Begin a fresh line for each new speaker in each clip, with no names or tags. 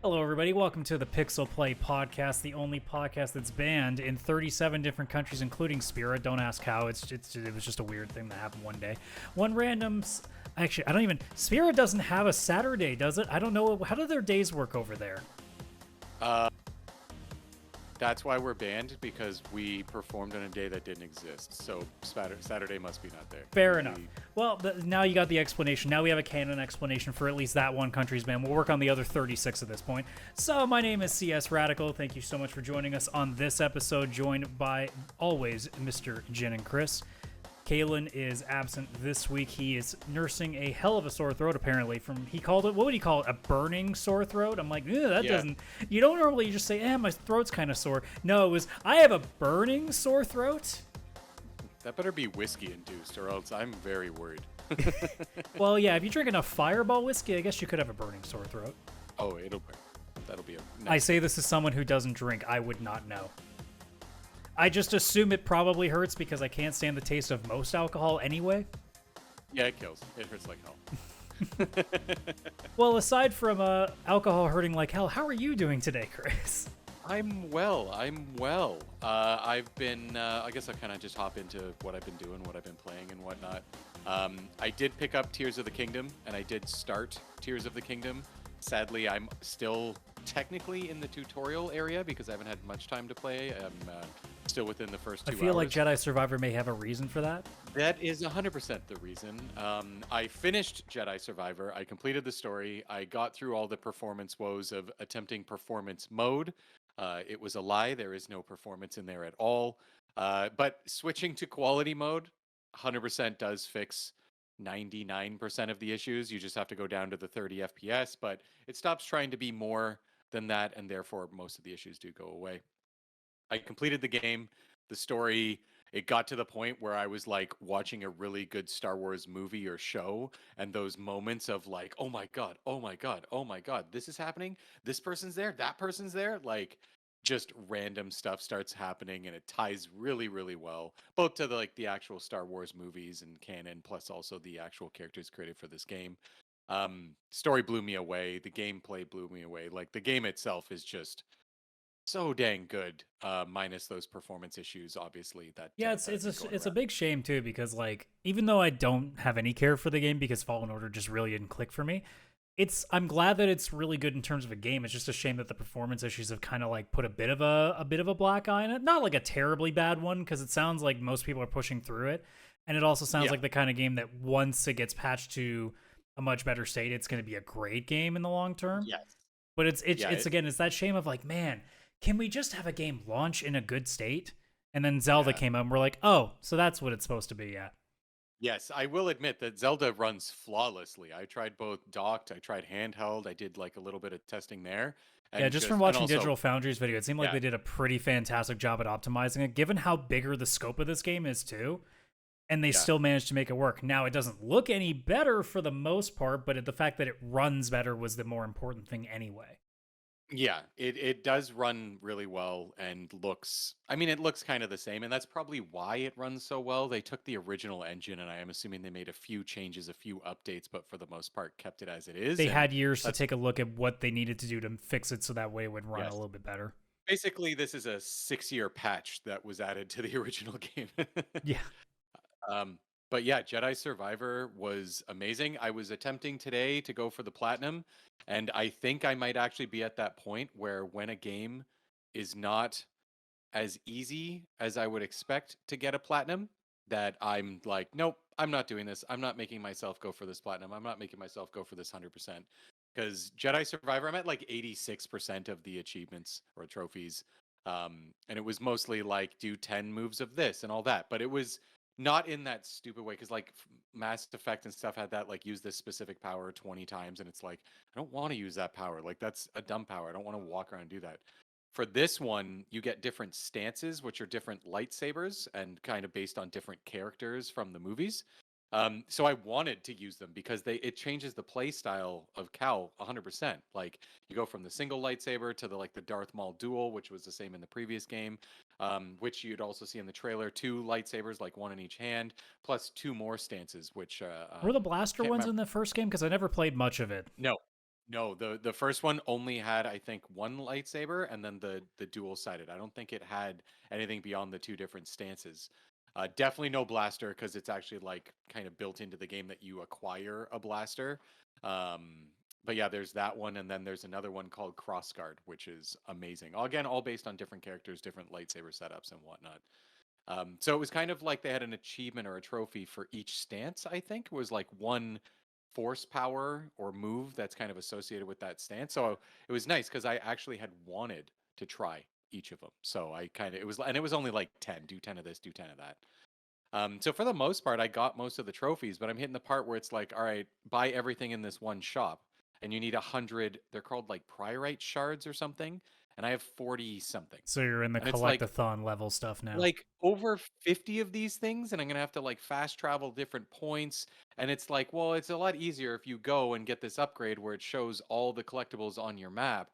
Hello, everybody. Welcome to the PixelPlay Podcast, the only podcast that's banned in 37 different countries, including Spira. Don't ask how. It was just a weird thing that happened one day. One random. Actually, I don't even. Spira doesn't have a Saturday, does it? I don't know. How do their days work over there?
That's why we're banned, because we performed on a day that didn't exist. So Saturday must be not there.
Fair enough. Well, now you got the explanation. Now we have a canon explanation for at least that one country's ban. We'll work on the other 36 at this point. So my name is CS Radical. Thank you so much for joining us on this episode, joined by always Mr. Jin and Chris. Kaylan is absent this week. He is nursing a hell of a sore throat, apparently. He called it, what would he call it? A burning sore throat? I'm like, that doesn't, you don't normally just say, my throat's kind of sore. No, it was, I have a burning sore throat.
That better be whiskey induced, or else I'm very worried.
Well, yeah, if you drink enough Fireball whiskey, I guess you could have a burning sore throat.
Oh, that'll be a nice.
I say this as someone who doesn't drink. I would not know. I just assume it probably hurts because I can't stand the taste of most alcohol anyway.
Yeah, it kills. It hurts like hell.
Well, aside from alcohol hurting like hell, how are you doing today, Chris?
I'm well. I've been, I guess I'll kind of just hop into what I've been doing, what I've been playing and whatnot. I did pick up Tears of the Kingdom, and I did start Tears of the Kingdom. Sadly, I'm still technically in the tutorial area because I haven't had much time to play. I'm still within the first 2 hours.
I feel like Jedi Survivor may have a reason for that.
That is 100% the reason. I finished Jedi Survivor. I completed the story. I got through all the performance woes of attempting performance mode. It was a lie. There is no performance in there at all. But switching to quality mode 100% does fix 99% of the issues. You just have to go down to the 30 FPS, but it stops trying to be more than that, and therefore most of the issues do go away. I completed the game. The story, it got to the point where I was like watching a really good Star Wars movie or show, and those moments of like, oh my god, oh my god, oh my god, this is happening, this person's there, that person's there, like just random stuff starts happening, and it ties really, really well, both to the actual Star Wars movies and canon, plus also the actual characters created for this game. Story blew me away. The gameplay blew me away. Like, the game itself is just so dang good, minus those performance issues, obviously.
It's a big shame too, because like, even though I don't have any care for the game because Fallen Order just really didn't click for me, I'm glad that it's really good in terms of a game. It's just a shame that the performance issues have kind of like put a bit of a black eye in it. Not like a terribly bad one, because it sounds like most people are pushing through it, and it also sounds like the kind of game that once it gets patched to a much better state, it's going to be a great game in the long term.
Yes,
but it's that shame of like, man, can we just have a game launch in a good state? And then Zelda came out, and we're like, oh, so that's what it's supposed to be. Yeah.
Yes, I will admit that Zelda runs flawlessly. I tried both docked, I tried handheld, I did like a little bit of testing there.
Yeah, just from watching Digital Foundry's video, it seemed like they did a pretty fantastic job at optimizing it, given how bigger the scope of this game is too. And they still managed to make it work. Now, it doesn't look any better for the most part, but the fact that it runs better was the more important thing anyway.
Yeah, it does run really well, and it looks kind of the same, and that's probably why it runs so well. They took the original engine, and I am assuming they made a few changes, a few updates, but for the most part kept it as it is.
They had years to take a look at what they needed to do to fix it so that way it would run a little bit better.
Basically, this is a 6-year patch that was added to the original game.
Yeah.
But yeah, Jedi Survivor was amazing. I was attempting today to go for the platinum, and I think I might actually be at that point where when a game is not as easy as I would expect to get a platinum, that I'm like, nope, I'm not doing this. I'm not making myself go for this platinum. I'm not making myself go for this 100%. Because Jedi Survivor, I'm at like 86% of the achievements or trophies. And it was mostly like do 10 moves of this and all that. But it was not in that stupid way, because like Mass Effect and stuff had that like use this specific power 20 times, and it's like, I don't want to use that power. Like, that's a dumb power. I don't want to walk around and do that. For this one, you get different stances, which are different lightsabers and kind of based on different characters from the movies. So I wanted to use them because it changes the play style of Cal 100%. Like, you go from the single lightsaber to the Darth Maul dual, which was the same in the previous game, which you'd also see in the trailer. 2 lightsabers, like one in each hand, plus 2 more stances, which
were the blaster ones in the first game? Because I never played much of it.
No, No, the first one only had, I think, one lightsaber and then the dual sided. I don't think it had anything beyond the two different stances. Definitely no blaster because it's actually like kind of built into the game that you acquire a blaster. Um, but yeah, there's that one, and then there's another one called Crossguard, which is amazing. Again, all based on different characters, different lightsaber setups and whatnot. So it was kind of like they had an achievement or a trophy for each stance, I think. It was like one force power or move that's kind of associated with that stance. So it was nice because I actually had wanted to try each of them. So I kind of, it was, and it was only like 10, do 10 of this, do 10 of that. So for the most part, I got most of the trophies, but I'm hitting the part where it's like, all right, buy everything in this one shop, and you need 100. They're called like priorite shards or something, and I have 40 something,
So you're in the
and it's
collect-a-thon level stuff now.
like over 50 of these things, and I'm gonna have to like fast travel different points. And it's like, well, it's a lot easier if you go and get this upgrade where it shows all the collectibles on your map.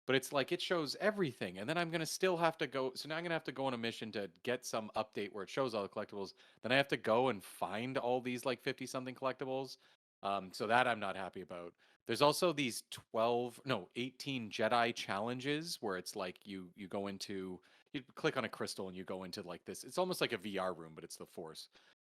But it's like it shows everything, and then I'm gonna still have to go. So now I'm gonna have to go on a mission to get some update where it shows all the collectibles. Then I have to go and find all these like 50 something collectibles. So that I'm not happy about. There's also these 12, no, 18 Jedi challenges where it's like you go into, you click on a crystal and you go into like this. It's almost like a VR room, but it's the Force.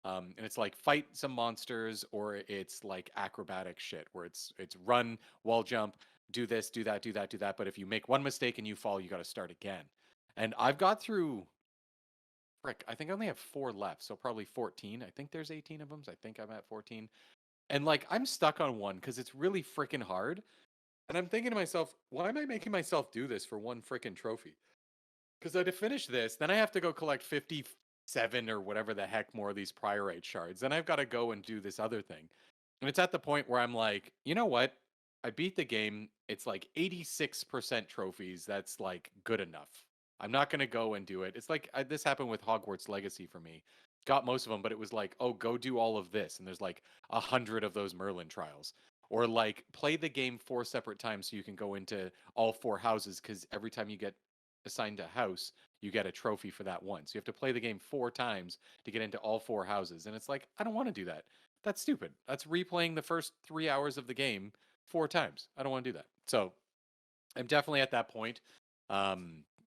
And it's like fight some monsters, or it's like acrobatic shit where it's run, wall jump, do this, do that, do that, do that. But if you make one mistake and you fall, you got to start again. And I've got through, frick, I think I only have 4 left, so probably 14. I think there's 18 of them. So I think I'm at 14. And like I'm stuck on one because it's really freaking hard. And I'm thinking to myself, why am I making myself do this for one freaking trophy? Because to finish this, then I have to go collect 57 or whatever the heck more of these priorite shards. Then I've got to go and do this other thing. And it's at the point where I'm like, you know what? I beat the game. It's like 86% trophies. That's like good enough. I'm not going to go and do it. It's like this happened with Hogwarts Legacy for me. Got most of them, but it was like, oh, go do all of this. And there's like 100 of those Merlin trials. Or like play the game 4 separate times so you can go into all 4 houses, because every time you get assigned a house, you get a trophy for that one. So you have to play the game 4 times to get into all 4 houses. And it's like, I don't want to do that. That's stupid. That's replaying the first 3 hours of the game 4 times. I don't want to do that. So I'm definitely at that point.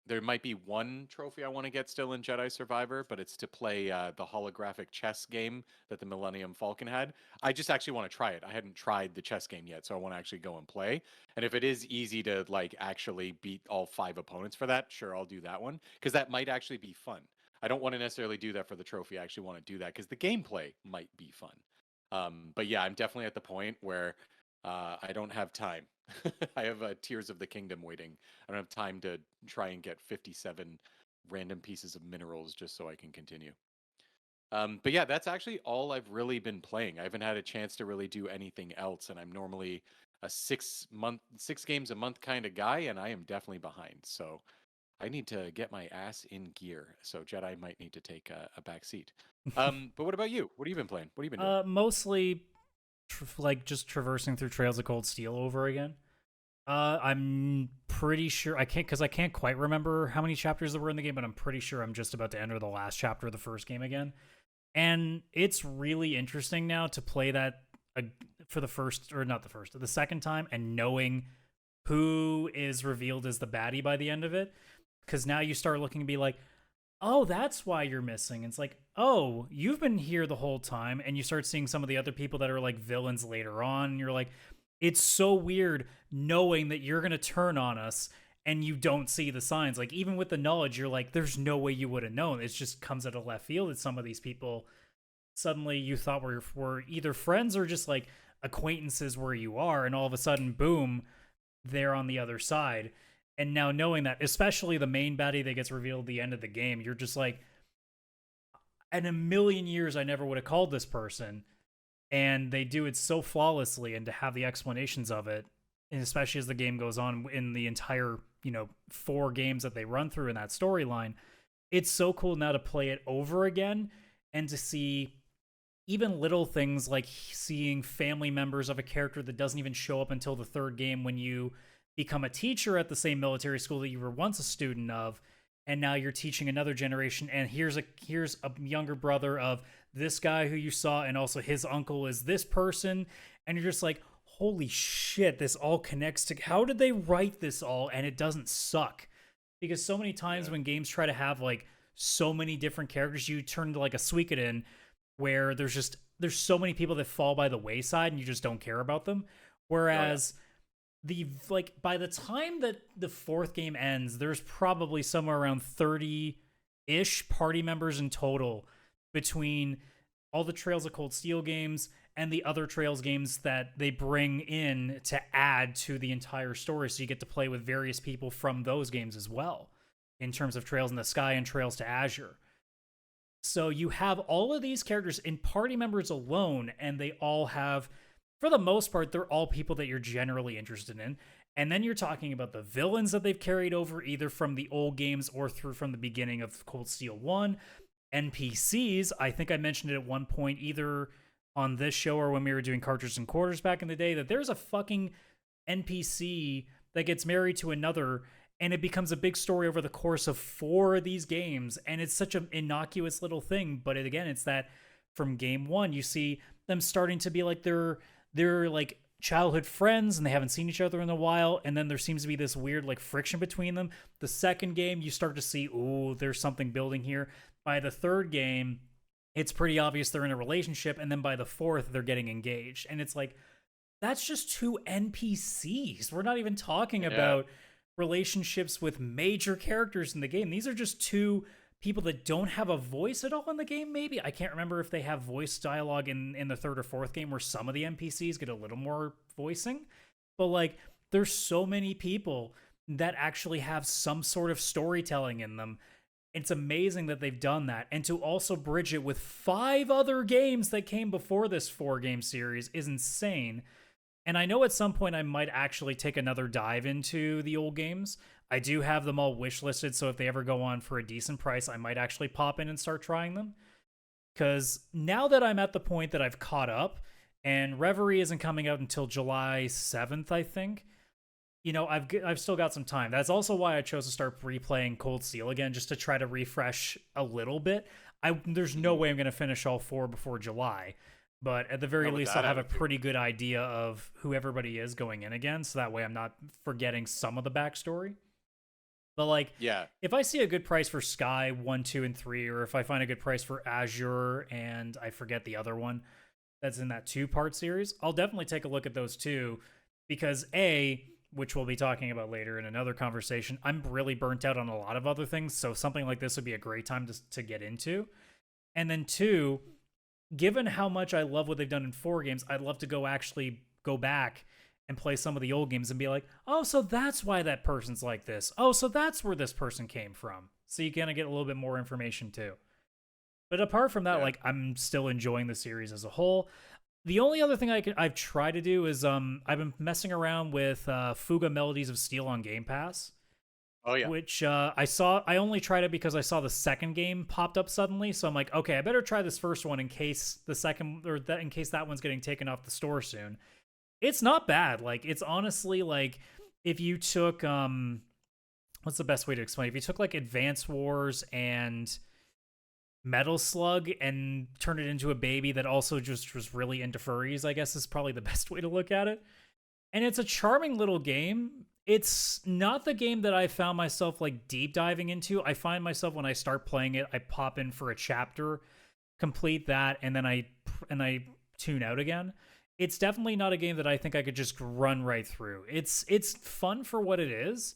There might be one trophy I want to get still in Jedi Survivor, but it's to play the holographic chess game that the Millennium Falcon had. I just actually want to try it. I hadn't tried the chess game yet, so I want to actually go and play. And if it is easy to like actually beat all 5 opponents for that, sure, I'll do that one, because that might actually be fun. I don't want to necessarily do that for the trophy. I actually want to do that because the gameplay might be fun. But yeah, I'm definitely at the point where I don't have time. I have Tears of the Kingdom waiting. I don't have time to try and get 57 random pieces of minerals just so I can continue. But yeah, that's actually all I've really been playing. I haven't had a chance to really do anything else, and I'm normally a 6 games a month kind of guy, and I am definitely behind. So I need to get my ass in gear. So Jedi might need to take a back seat. But what about you? What have you been playing? What have you been doing?
Mostly like just traversing through Trails of Cold Steel over again. I'm pretty sure I can't quite remember how many chapters there were in the game, but I'm pretty sure I'm just about to enter the last chapter of the first game again. And it's really interesting now to play that for the first, or not the first, the second time, and knowing who is revealed as the baddie by the end of it. Because now you start looking and be like, oh, that's why you're missing. It's like, oh, you've been here the whole time. And you start seeing some of the other people that are like villains later on. And you're like, it's so weird knowing that you're going to turn on us and you don't see the signs. Like, even with the knowledge, you're like, there's no way you would have known. It just comes out of left field that some of these people suddenly you thought were either friends or just like acquaintances where you are. And all of a sudden, boom, they're on the other side. And now knowing that, especially the main baddie that gets revealed at the end of the game, you're just like, in a million years, I never would have called this person. And they do it so flawlessly, and to have the explanations of it, and especially as the game goes on in the entire, 4 games that they run through in that storyline, it's so cool now to play it over again and to see even little things like seeing family members of a character that doesn't even show up until the 3rd game when you become a teacher at the same military school that you were once a student of, and now you're teaching another generation, and here's a younger brother of this guy who you saw, and also his uncle is this person, and you're just like, holy shit, this all connects to, how did they write this all and it doesn't suck? Because so many times when games try to have like so many different characters, you turn to like a Suikoden where there's so many people that fall by the wayside and you just don't care about them. Whereas by the time that the fourth game ends, there's probably somewhere around 30-ish party members in total between all the Trails of Cold Steel games and the other Trails games that they bring in to add to the entire story. So you get to play with various people from those games as well, in terms of Trails in the Sky and Trails to Azure. So you have all of these characters in party members alone, and they all have, for the most part, they're all people that you're generally interested in. And then you're talking about the villains that they've carried over either from the old games or through from the beginning of Cold Steel 1. NPCs, I think I mentioned it at one point, either on this show or when we were doing Cartridges and Quarters back in the day, that there's a fucking NPC that gets married to another, and it becomes a big story over the course of 4 of these games. And it's such an innocuous little thing. But it's that from game 1, you see them starting to be like they're like childhood friends and they haven't seen each other in a while. And then there seems to be this weird like friction between them. The second game, you start to see, ooh, there's something building here. By the third game, it's pretty obvious they're in a relationship. And then by the fourth, they're getting engaged. And it's like, that's just 2 NPCs. We're not even talking about relationships with major characters in the game. These are just 2 people that don't have a voice at all in the game, maybe. I can't remember if they have voice dialogue in the third or fourth game where some of the NPCs get a little more voicing. But like, there's so many people that actually have some sort of storytelling in them. It's amazing that they've done that. And to also bridge it with 5 other games that came before this 4-game series is insane. And I know at some point I might actually take another dive into the old games. I do have them all wishlisted, so if they ever go on for a decent price, I might actually pop in and start trying them. Because now that I'm at the point that I've caught up, and Reverie isn't coming out until July 7th, I think, I've still got some time. That's also why I chose to start replaying Cold Steel again, just to try to refresh a little bit. There's no way I'm going to finish all 4 before July. But at the very least, I'll have a pretty good idea of who everybody is going in again, so that way I'm not forgetting some of the backstory. But like, if I see a good price for Sky 1, 2, and 3, or if I find a good price for Azure and I forget the other one that's in that 2-part series, I'll definitely take a look at those too, because which we'll be talking about later in another conversation, I'm really burnt out on a lot of other things, so something like this would be a great time to get into. And then 2, given how much I love what they've done in 4 games, I'd love to go back and play some of the old games and be like, oh, so that's why that person's like this. Oh, so that's where this person came from. So you kind of get a little bit more information too. But apart from that, like, I'm still enjoying the series as a whole. The only other thing I've tried to do is I've been messing around with Fuga Melodies of Steel on Game Pass.
Oh yeah.
Which I only tried it because I saw the second game popped up suddenly. So I'm like, okay, I better try this first one in case in case that one's getting taken off the store soon. It's not bad. Like, it's honestly like if you took what's the best way to explain it? If you took like Advance Wars and Metal Slug and turned it into a baby that also just was really into furries, I guess is probably the best way to look at it. And it's a charming little game. It's not the game that I found myself like deep diving into. I find myself when I start playing it, I pop in for a chapter, complete that, and then I tune out again. It's definitely not a game that I think I could just run right through. It's fun for what it is,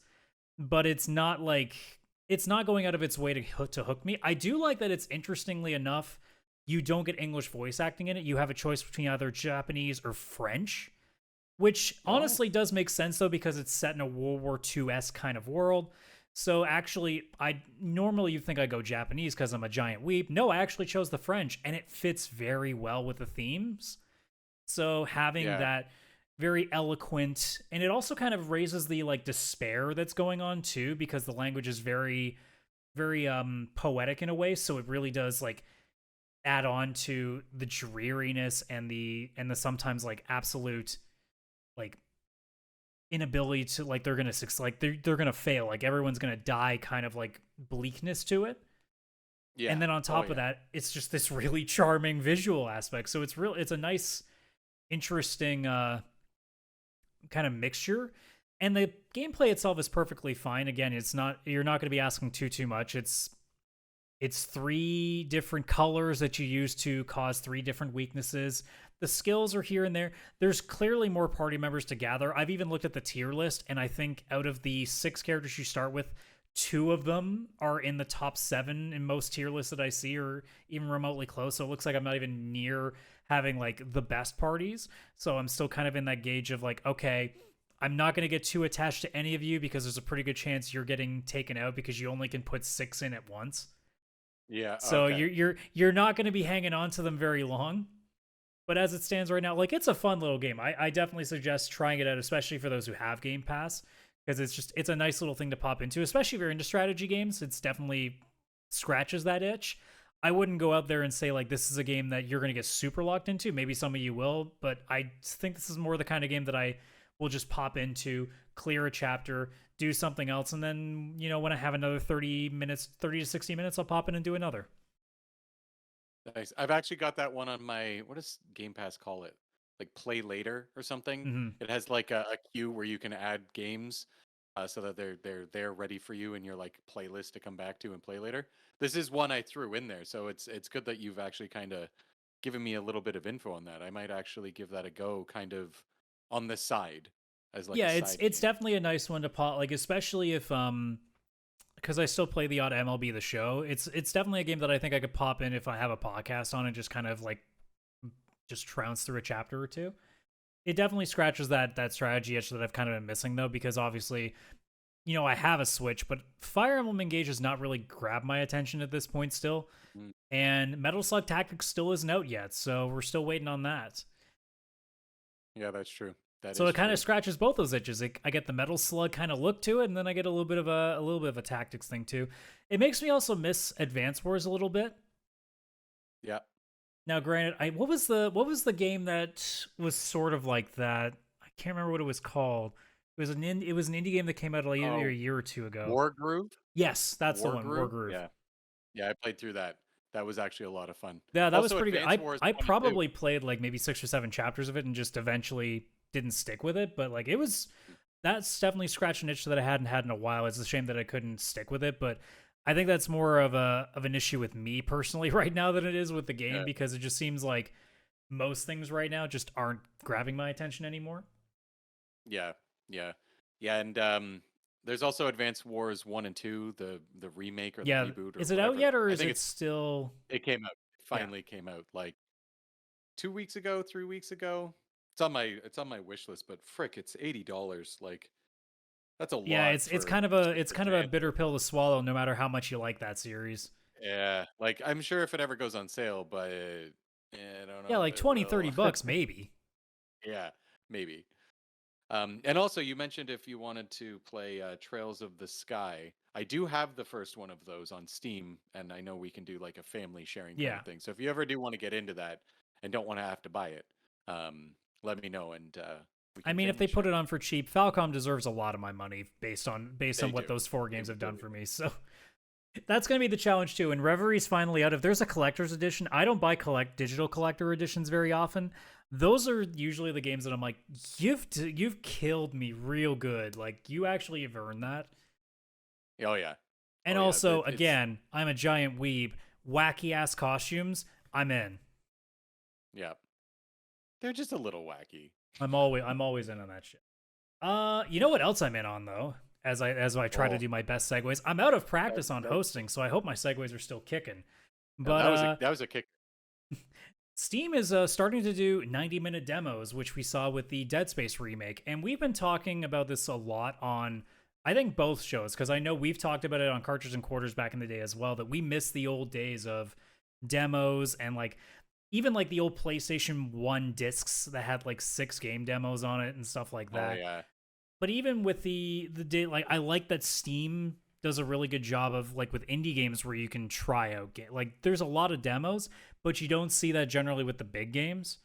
but it's not going out of its way to hook me. I do like that it's, interestingly enough, you don't get English voice acting in it. You have a choice between either Japanese or French, which honestly does make sense, though, because it's set in a World War II-esque kind of world. So actually, you'd think I go Japanese because I'm a giant weeb. No, I actually chose the French, and it fits very well with the themes. So having that very eloquent, and it also kind of raises the like despair that's going on too, because the language is very, very poetic in a way. So it really does like add on to the dreariness and the sometimes like absolute like inability to, like, they're gonna fail, like everyone's gonna die kind of like bleakness to it. And then on top of that, it's just this really charming visual aspect. So it's a nice, interesting kind of mixture. And the gameplay itself is perfectly fine. Again, you're not going to be asking too much. It's 3 different colors that you use to cause 3 different weaknesses. The skills are here and there. There's clearly more party members to gather. I've even looked at the tier list, and I think out of the 6 characters you start with, 2 of them are in the top 7 in most tier lists that I see, or even remotely close. So it looks like I'm not even near having like the best parties. So I'm still kind of in that gauge of like, okay, I'm not going to get too attached to any of you because there's a pretty good chance you're getting taken out because you only can put 6 in at once.
Yeah.
So
Okay.
you're not going to be hanging on to them very long. But as it stands right now, like it's a fun little game. I definitely suggest trying it out, especially for those who have Game Pass, because it's a nice little thing to pop into, especially if you're into strategy games. It's definitely scratches that itch. I wouldn't go out there and say like this is a game that you're going to get super locked into. Maybe some of you will, but I think this is more the kind of game that I will just pop into, clear a chapter, do something else, and then, when I have another 30 to 60 minutes, I'll pop in and do another.
Nice. I've actually got that one on my, what does Game Pass call it? Like play later or something.
Mm-hmm.
It has like a queue where you can add games so that they're ready for you in your like playlist to come back to and play later. This is one I threw in there, so it's good that you've actually kind of given me a little bit of info on that. I might actually give that a go, kind of on the side as like
Yeah,
a
it's
side
it's
game.
definitely a nice one to pop, like especially if because I still play the odd MLB The Show. It's definitely a game that I think I could pop in if I have a podcast on and just kind of like just trounce through a chapter or two. It definitely scratches that strategy itch that I've kind of been missing though, because obviously, I have a Switch, but Fire Emblem Engage has not really grabbed my attention at this point still.
Mm.
And Metal Slug Tactics still isn't out yet, so we're still waiting on that.
Yeah, that's true. That
So
is
it kind
true.
of scratches both those itches. I get the Metal Slug kind of look to it, and then I get a little bit of a tactics thing too. It makes me also miss Advance Wars a little bit.
Yeah.
Now, granted, what was the game that was sort of like that? I can't remember what it was called. It was an indie game that came out like either
Oh,
a year or two ago.
War Groove?
Yes, that's the
War
one, War
Groove?
Groove.
Yeah. Yeah, I played through that. That was actually a lot of fun.
Yeah, that was
Also,
pretty good.
Advance Wars
I
1 and 2.
probably played like maybe 6 or 7 chapters of it and just eventually didn't stick with it. But like that's definitely scratched an itch that I hadn't had in a while. It's a shame that I couldn't stick with it, but I think that's more of an issue with me personally right now than it is with the game,
Yeah.
because it just seems like most things right now just aren't grabbing my attention anymore.
Yeah. Yeah. Yeah, and there's also Advance Wars 1 and 2, the remake or the
Yeah,
reboot or
is it out
whatever.
yet, or
I
is
think
it still?
it came out. It
Yeah.
finally came out like 2 weeks ago, 3 weeks ago. It's on my wish list, but frick, it's $80. Like that's a
Yeah,
lot
it's
for
kind of
just
a
Advance.
bitter pill to swallow, no matter how much you like that series.
Yeah, like I'm sure if it ever goes on sale, but I don't
Yeah,
know if
like
it
20, 30
will.
bucks maybe.
Yeah, maybe. And also, you mentioned if you wanted to play Trails of the Sky. I do have the first one of those on Steam, and I know we can do like a family sharing kind
Yeah.
of thing. So if you ever do want to get into that and don't want to have to buy it, let me know and we
I
can
mean, if
family
they put
share.
it on for cheap, Falcom deserves a lot of my money based on
They
what
do.
those 4
They
games have done
really
for
do.
me. So that's going to be the challenge too. And Reverie's finally out. If there's a collector's edition, I don't buy digital collector editions very often. Those are usually the games that I'm like, you've killed me real good. Like you actually have earned that.
Oh yeah.
And
Oh yeah.
also,
It's
again, I'm a giant weeb. Wacky ass costumes, I'm in.
yeah. They're just a little wacky.
I'm always in on that shit. You know what else I'm in on though? As I try to
Oh,
do my best segues. I'm out of
that,
practice on
that,
hosting, so I hope my segues are still kicking.
no,
But
that was a kick.
Steam is starting to do 90-minute demos, which we saw with the Dead Space remake, and we've been talking about this a lot on, I think, both shows, because I know we've talked about it on Cartridge and Quarters back in the day as well, that we miss the old days of demos and like even like the old PlayStation 1 discs that had like 6 game demos on it and stuff like
Oh
that.
yeah.
But even with the day, like I like that Steam does a really good job of like with indie games where you can try out like there's a lot of demos, but you don't see that generally with the big games.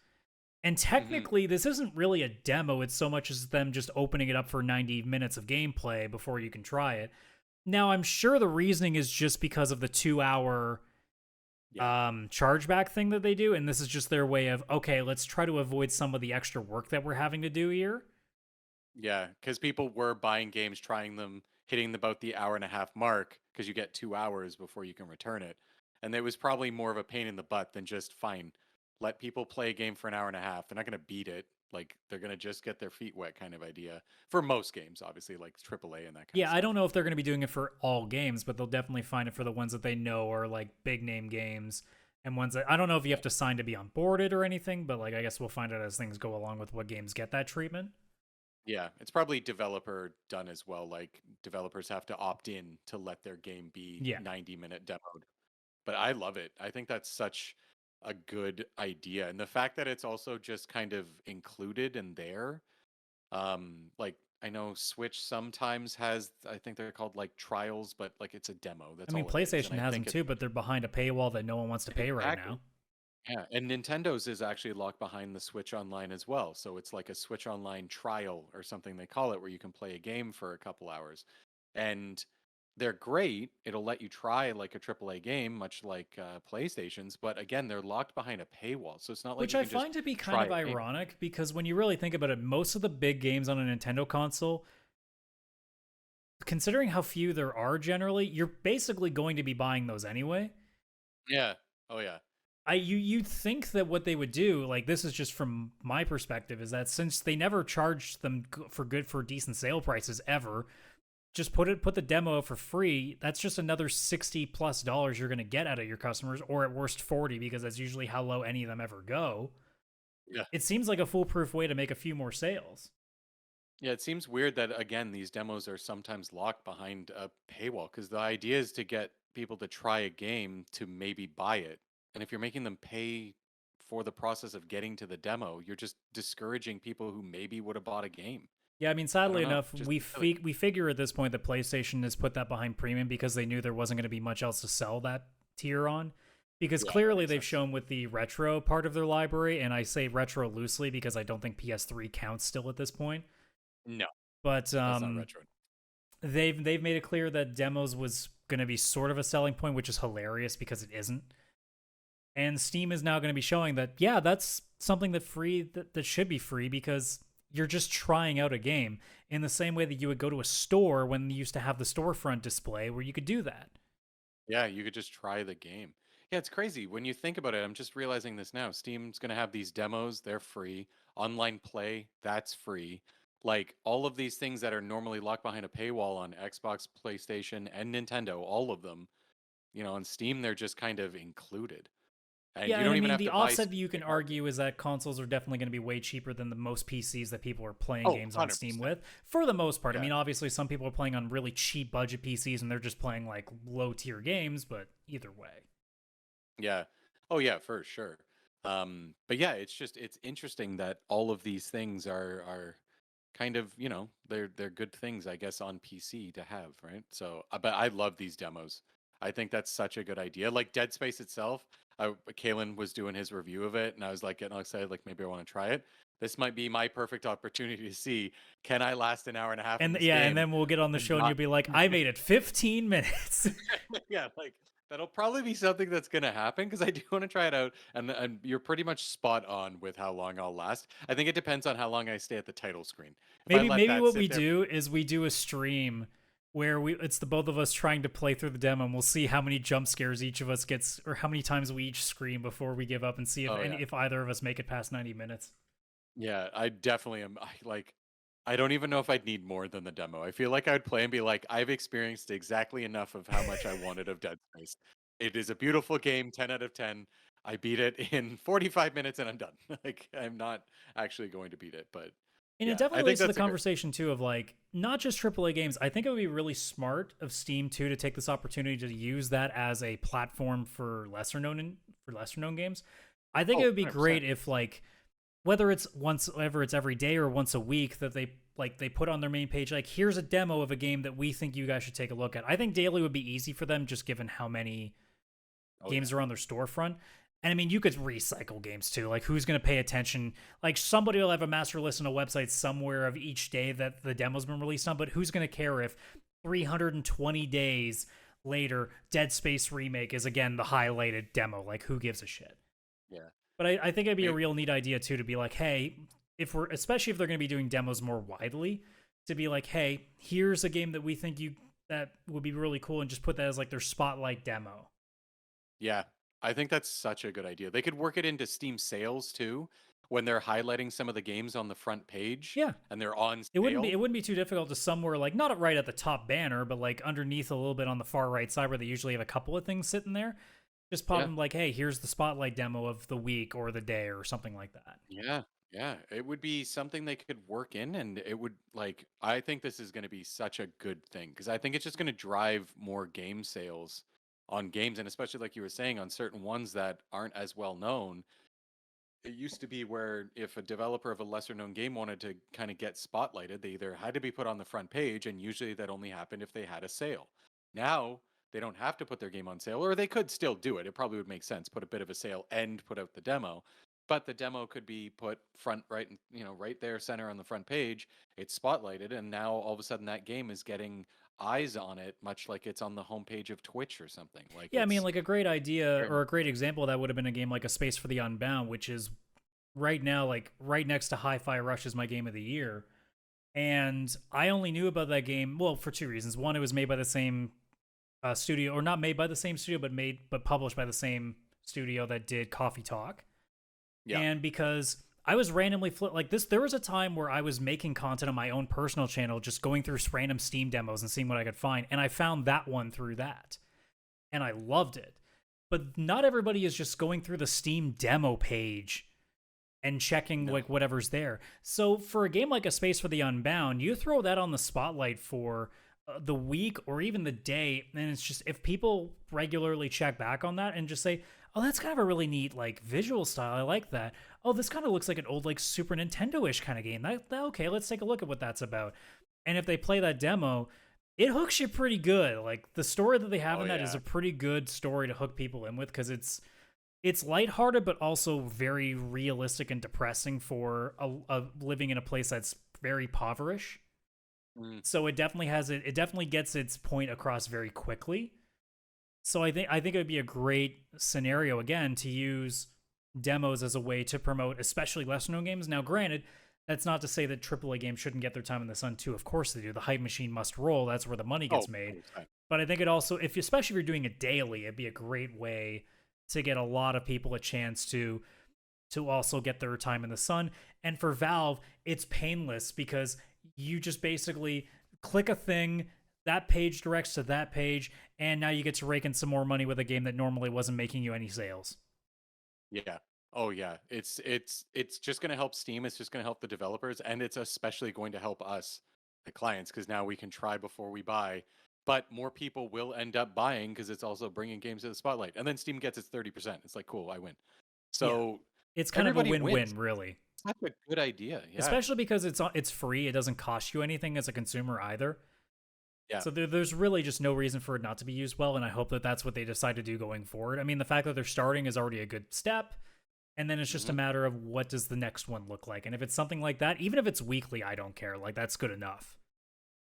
And
Hmm.
technically, this isn't really a demo. It's so much as them just opening it up for 90 minutes of gameplay before you can try it. Now, I'm sure the reasoning is just because of the 2-hour
Yeah.
chargeback thing that they do, and this is just their way of, okay, let's try to avoid some of the extra work that we're having to do here.
Yeah, because people were buying games, trying them, hitting about the hour and a half mark, because you get 2 hours before you can return it. And it was probably more of a pain in the butt than just fine. Let people play a game for an hour and a half. They're not going to beat it. Like they're going to just get their feet wet kind of idea. For most games, obviously, like AAA and that kind of
Yeah, I
stuff.
don't know if they're going to be doing it for all games, but they'll definitely find it for the ones that they know are like big name games and ones that I don't know if you have to sign to be onboarded or anything, but like I guess we'll find out as things go along with what games get that treatment.
Yeah, it's probably developer done as well. Like developers have to opt in to let their game be
Yeah.
90-minute demoed. But I love it. I think that's such a good idea. And the fact that it's also just kind of included in there, like I know Switch sometimes has, I think they're called like trials, but like it's a demo.
I
That's
mean,
all it is. And
PlayStation
I
has them
think
too, but they're behind a paywall that no one wants to pay right
exactly.
now.
Yeah, and Nintendo's is actually locked behind the Switch Online as well. So it's like a Switch Online trial or something they call it, where you can play a game for a couple hours. And they're great. It'll let you try like a AAA game, much like PlayStation's. But again, they're locked behind a paywall. So it's not like
Which
you
I
can just
find to be kind
try
of
a game.
ironic because when you really think about it, most of the big games on a Nintendo console, considering how few there are generally, you're basically going to be buying those anyway.
Yeah. Oh, yeah.
You'd think that what they would do, like this is just from my perspective, is that since they never charged them for decent sale prices ever, just put the demo for free. That's just another $60+ you're gonna get out of your customers, or at worst 40, because that's usually how low any of them ever go.
Yeah.
It seems like a foolproof way to make a few more sales.
Yeah, it seems weird that again these demos are sometimes locked behind a paywall because the idea is to get people to try a game to maybe buy it. And if you're making them pay for the process of getting to the demo, you're just discouraging people who maybe would have bought a game.
Yeah, I mean,
I
sadly
don't know.
enough,
Just silly.
we figure at this point that PlayStation has put that behind premium because they knew there wasn't going to be much else to sell that tier on. Because
Yeah, that
clearly
makes
they've
sense.
shown with the retro part of their library, and I say retro loosely because I don't think PS3 counts still at this point.
No,
But
that's not retro.
they've made it clear that demos was going to be sort of a selling point, which is hilarious because it isn't. And Steam is now going to be showing that yeah, that's something that should be free because you're just trying out a game in the same way that you would go to a store when you used to have the storefront display where you could do that.
Yeah, you could just try the game. Yeah, it's crazy when you think about it. I'm just realizing this now. Steam's going to have these demos, they're free. Online play, that's free. Like all of these things that are normally locked behind a paywall on Xbox, PlayStation, and Nintendo, all of them, on Steam, they're just kind of included. And
Yeah,
you
and
don't
I
even
mean
have
the
to buy
offset that you
season
can
cards.
argue is that consoles are definitely going to be way cheaper than the most PCs that people are playing
Oh,
games on Steam
100%.
with. For the most part, I
Yeah.
mean obviously some people are playing on really cheap budget PCs and they're just playing like low tier games, but either way.
Yeah. Oh yeah, for sure. But yeah, it's interesting that all of these things are kind of, they're good things, I guess, on PC to have, right? So, but I love these demos. I think that's such a good idea. Like Dead Space itself, Kaylan was doing his review of it, and I was like getting all excited, like maybe I want to try it. This might be my perfect opportunity to see, can I last an hour and a half in
And
this
yeah, and
game
then we'll get on the
and
show and
not
you'll be like, I made it 15 minutes.
yeah, like that'll probably be something that's gonna happen because I do want to try it out, and you're pretty much spot on with how long I'll last. I think it depends on how long I stay at the title screen. If I let
Maybe
that
what
sit
we
there,
do is we do a stream where it's the both of us trying to play through the demo and we'll see how many jump scares each of us gets or how many times we each scream before we give up and see
oh yeah,
if either of us make it past 90 minutes.
yeah, I definitely am. I don't even know if I'd need more than the demo. I feel like I would play and be like, I've experienced exactly enough of how much I wanted of Dead Space. It is a beautiful game, 10 out of 10. I beat it in 45 minutes and I'm done. Like I'm not actually going to beat it, but
And it
yeah, I
definitely
think
relates to the
that's a good.
conversation too of like not just AAA games. I think it would be really smart of Steam too to take this opportunity to use that as a platform for lesser known games. I think it
Oh,
would be
100%.
great if like whether it's every day or once a week that they put on their main page like here's a demo of a game that we think you guys should take a look at. I think daily would be easy for them just given how many
Oh yeah.
games are on their storefront. And I mean, you could recycle games too. Like, who's going to pay attention? Like, somebody will have a master list on a website somewhere of each day that the demo's been released on, but who's going to care if 320 days later, Dead Space Remake is again the highlighted demo? Like, who gives a shit?
Yeah.
But I think it'd be a
Maybe,
real neat idea too to be like, hey, especially if they're going to be doing demos more widely, to be like, hey, here's a game that we think that would be really cool, and just put that as like their spotlight demo.
Yeah, I think that's such a good idea. They could work it into Steam sales too, when they're highlighting some of the games on the front page.
Yeah,
And they're on
it wouldn't
sale.
be too difficult to somewhere like not right at the top banner, but like underneath a little bit on the far right side where they usually have a couple of things sitting there. Just pop
Yeah.
them like, hey, here's the spotlight demo of the week or the day or something like that.
Yeah, yeah. It would be something they could work in, and it would like I think this is going to be such a good thing because I think it's just going to drive more game sales on games, and especially like you were saying on certain ones that aren't as well known. It used to be where if a developer of a lesser known game wanted to kind of get spotlighted, they either had to be put on the front page, and usually that only happened if they had a sale. Now they don't have to put their game on sale, or they could still do it. It probably would make sense, put a bit of a sale and put out the demo. But the demo could be put front right, right there, center on the front page. It's spotlighted, and now all of a sudden that game is getting eyes on it, much like it's on the homepage of Twitch or something. Like
Yeah, I mean,
it's
like a great idea
very
or a great example of that would have been a game like A Space for the Unbound, which is right now like right next to Hi-Fi Rush is my game of the year. And I only knew about that game, well, for two reasons. One, it was made by the same studio, or not made by the same studio, but published by the same studio that did Coffee Talk.
yeah,
And because I was randomly like this, there was a time where I was making content on my own personal channel, just going through random Steam demos and seeing what I could find, and I found that one through that, and I loved it. But not everybody is just going through the Steam demo page and checking
no,
like whatever's there. So for a game like A Space for the Unbound, you throw that on the spotlight for the week or even the day, and it's just if people regularly check back on that and just say, "Oh, that's kind of a really neat like visual style. I like that. Oh, this kind of looks like an old like Super Nintendo-ish kind of game. Okay, let's take a look at what that's about." And if they play that demo, it hooks you pretty good. Like the story that they have
oh
in that is
yeah,
a pretty good story to hook people in with because it's lighthearted but also very realistic and depressing for a living in a place that's very impoverished.
mm,
So it definitely has it. It definitely gets its point across very quickly. So I think it would be a great scenario again to use demos as a way to promote, especially lesser known games. Now, granted, that's not to say that AAA games shouldn't get their time in the sun too. Of course they do. The hype machine must roll. That's where the money
oh,
gets made.
100%.
But I think it also, if especially if you're doing it daily, it'd be a great way to get a lot of people a chance to also get their time in the sun. And for Valve, it's painless because you just basically click a thing, that page directs to that page, and now you get to rake in some more money with a game that normally wasn't making you any sales.
Yeah. Oh yeah. It's just going to help Steam. It's just going to help the developers, and it's especially going to help us, the clients, because now we can try before we buy. But more people will end up buying because it's also bringing games to the spotlight, and then Steam gets its 30%. It's like cool, I win.
Yeah,
So
it's kind of a
everybody wins.
win-win, really.
That's a good idea. Yeah.
Especially because it's free. It doesn't cost you anything as a consumer either.
Yeah.
So there's really just no reason for it not to be used well, and I hope that that's what they decide to do going forward. I mean, the fact that they're starting is already a good step, and then it's just a
hmm
matter of what does the next one look like. And if it's something like that, even if it's weekly, I don't care. Like that's good enough.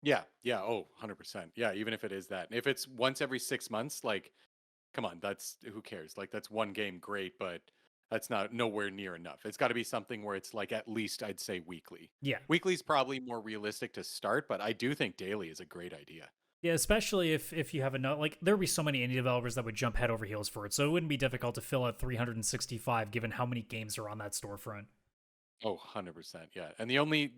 Yeah. Yeah. Oh, 100%. Yeah. Even if it is that. If it's once every 6 months, like, come on, that's who cares? Like, that's one game, great, but that's not nowhere near enough. It's got to be something where it's like at least I'd say weekly.
Yeah.
Weekly's probably more realistic to start, but I do think daily is a great idea.
Yeah, especially if you have enough, like there would be so many indie developers that would jump head over heels for it. So it wouldn't be difficult to fill out 365 given how many games are on that storefront.
Oh, 100%. Yeah. And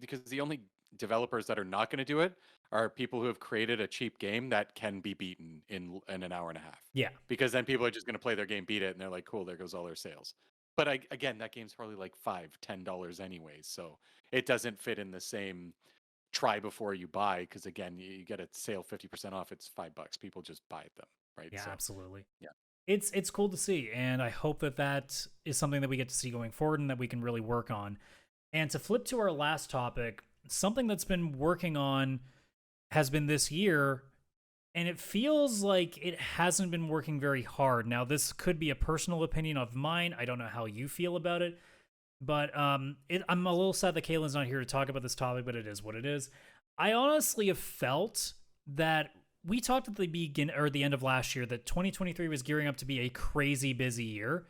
because the only developers that are not going to do it are people who have created a cheap game that can be beaten in an hour and a half.
Yeah.
Because then people are just going to play their game, beat it, and they're like, cool, there goes all their sales. But again, that game's probably like $5, $10 anyways. So it doesn't fit in the same try before you buy. Because again, you get a sale 50% off, it's $5. People just buy them, right?
Yeah,
So
absolutely.
yeah.
It's cool to see, and I hope that that is something that we get to see going forward and that we can really work on. And to flip to our last topic, something that's been working on has been this year, and it feels like it hasn't been working very hard. Now, this could be a personal opinion of mine. I don't know how you feel about it, but I'm a little sad that Kaylan's not here to talk about this topic, but it is what it is. I honestly have felt that we talked at the end of last year that 2023 was gearing up to be a crazy busy year.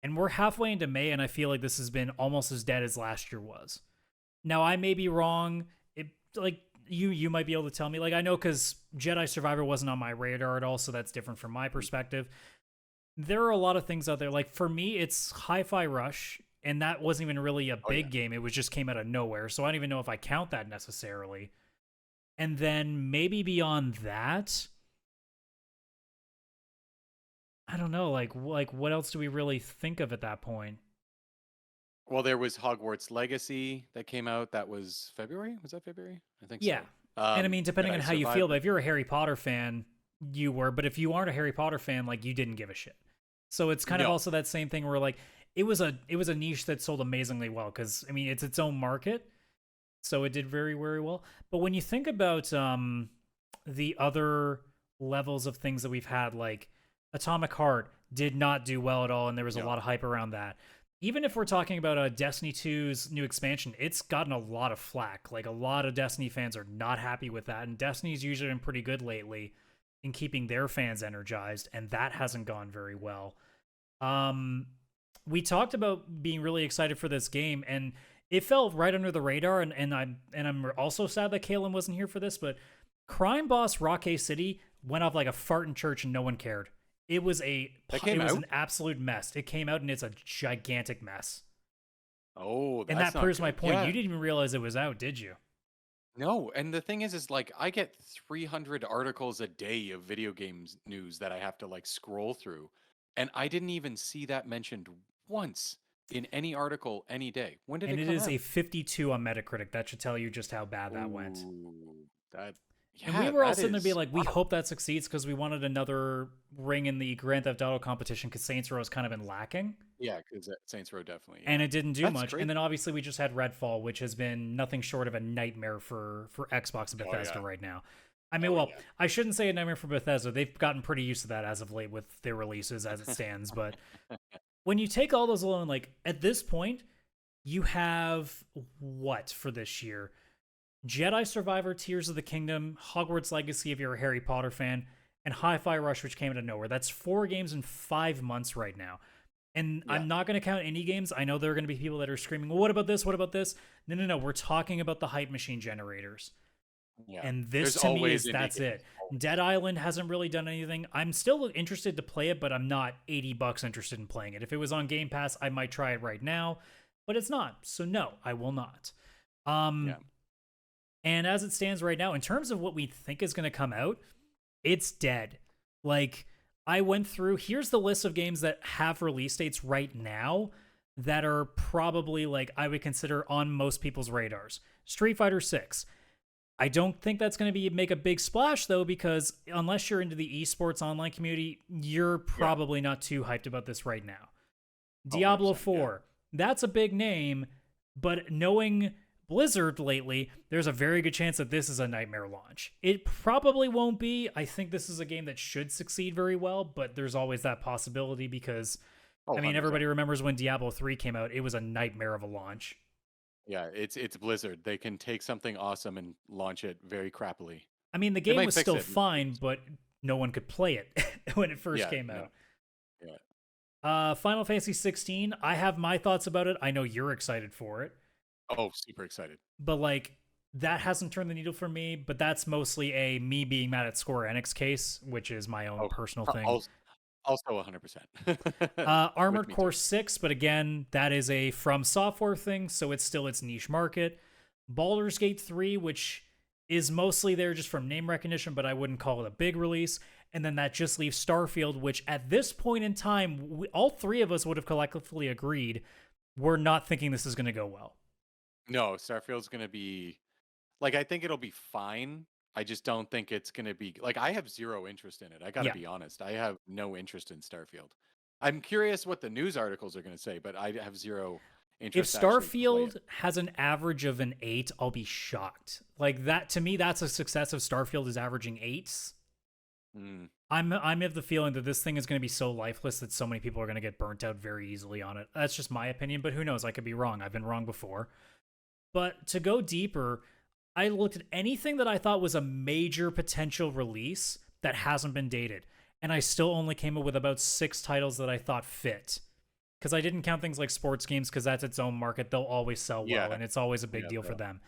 And we're halfway into May, and I feel like this has been almost as dead as last year was. Now, I may be wrong. It like you might be able to tell me. Like, I know because Jedi Survivor wasn't on my radar at all, so that's different from my perspective. There are a lot of things out there. Like, for me, it's Hi-Fi Rush, and that wasn't even really a big game. It was just came out of nowhere, so I don't even know if I count that necessarily. And then maybe beyond that, I don't know. Like what else do we really think of at that point?
Well, there was Hogwarts Legacy that came out. That was February. Was that February? I think
Yeah.
so.
And I mean, depending
Jedi
on how you feel,
Survivor.
but if you're a Harry Potter fan, you were. But if you aren't a Harry Potter fan, like, you didn't give a shit. So it's kind of
No.
also that same thing where, like, it was a niche that sold amazingly well because, I mean, it's its own market, so it did very, very well. But when you think about the other levels of things that we've had, like Atomic Heart did not do well at all, and there was a lot of hype around that. Even if we're talking about Destiny 2's new expansion, it's gotten a lot of flack. Like, a lot of Destiny fans are not happy with that, and Destiny's usually been pretty good lately in keeping their fans energized, and that hasn't gone very well. We talked about being really excited for this game, and it fell right under the radar, and I'm also sad that Kaylan wasn't here for this, but Crime Boss Rockay City went off like a fart in church and no one cared. It was an absolute mess. It came out and it's a gigantic mess.
Oh, that's
and that
not
proves
good.
my point.
Yeah.
You didn't even realize it was out, did you?
No, and the thing is like I get 300 articles a day of video games news that I have to like scroll through, and I didn't even see that mentioned once in any article any day. When did
and
it
it
come
is
out?
a 52 on Metacritic. That should tell you just how bad that went.
Ooh, that
And we were all
that
sitting there
is-
being like, we hope that succeeds because we wanted another ring in the Grand Theft Auto competition because Saints Row has kind of been lacking.
yeah, because Saints Row definitely.
And it didn't do
That's
much.
great.
And then obviously we just had Redfall, which has been nothing short of a nightmare for Xbox and Bethesda right now. I mean, I shouldn't say a nightmare for Bethesda. They've gotten pretty used to that as of late with their releases as it stands. But when you take all those alone, like, at this point, you have what for this year? Jedi Survivor, Tears of the Kingdom, Hogwarts Legacy if you're a Harry Potter fan, and Hi-Fi Rush, which came out of nowhere. That's 4 games in 5 months right now. And I'm not going to count indie games. I know there are going to be people that are screaming, well, what about this? What about this? No. We're talking about the hype machine generators.
Yeah.
And this,
There's
to me,
always indie
that's
games.
it. Dead Island hasn't really done anything. I'm still interested to play it, but I'm not $80 interested in playing it. If it was on Game Pass, I might try it right now, but it's not. So no, I will not. And as it stands right now, in terms of what we think is going to come out, it's dead. Like, I went through, here's the list of games that have release dates right now that are probably, like, I would consider on most people's radars. Street Fighter 6. I don't think that's going to make a big splash, though, because unless you're into the esports online community, you're probably not too hyped about this right now. Diablo 4. That's a big name, but knowing Blizzard lately, there's a very good chance that this is a nightmare launch. It probably won't be. I think this is a game that should succeed very well, but there's always that possibility because, I mean,
100%.
everybody remembers when Diablo 3 came out. It was a nightmare of a launch.
Yeah, it's Blizzard. They can take something awesome and launch it very crappily.
I mean, the game
might
was
fix
still
it.
fine, but no one could play it when it first came out. Final Fantasy 16, I have my thoughts about it. I know you're excited for it.
Oh, super excited.
But, like, that hasn't turned the needle for me, but that's mostly a me being mad at Square Enix case, which is my own personal thing.
Also 100%.
Armored Core 6, but again, that is a From Software thing, so it's still its niche market. Baldur's Gate 3, which is mostly there just from name recognition, but I wouldn't call it a big release. And then that just leaves Starfield, which at this point in time, all three of us would have collectively agreed we're not thinking this is going to go well.
No, Starfield's going to be, like, I think it'll be fine. I just don't think it's going to be, like, I have zero interest in it. I got to be honest. I have no interest in Starfield. I'm curious what the news articles are going to say, but I have zero interest.
If Starfield has an average of an 8, I'll be shocked. Like, that, to me, that's a success if Starfield is averaging 8s. I'm of the feeling that this thing is going to be so lifeless that so many people are going to get burnt out very easily on it. That's just my opinion, but who knows? I could be wrong. I've been wrong before. But to go deeper, I looked at anything that I thought was a major potential release that hasn't been dated, and I still only came up with about 6 titles that I thought fit. because I didn't count things like sports games because that's its own market. They'll always sell well,
Yeah.
and it's always a big
Yeah.
deal for
So,
them.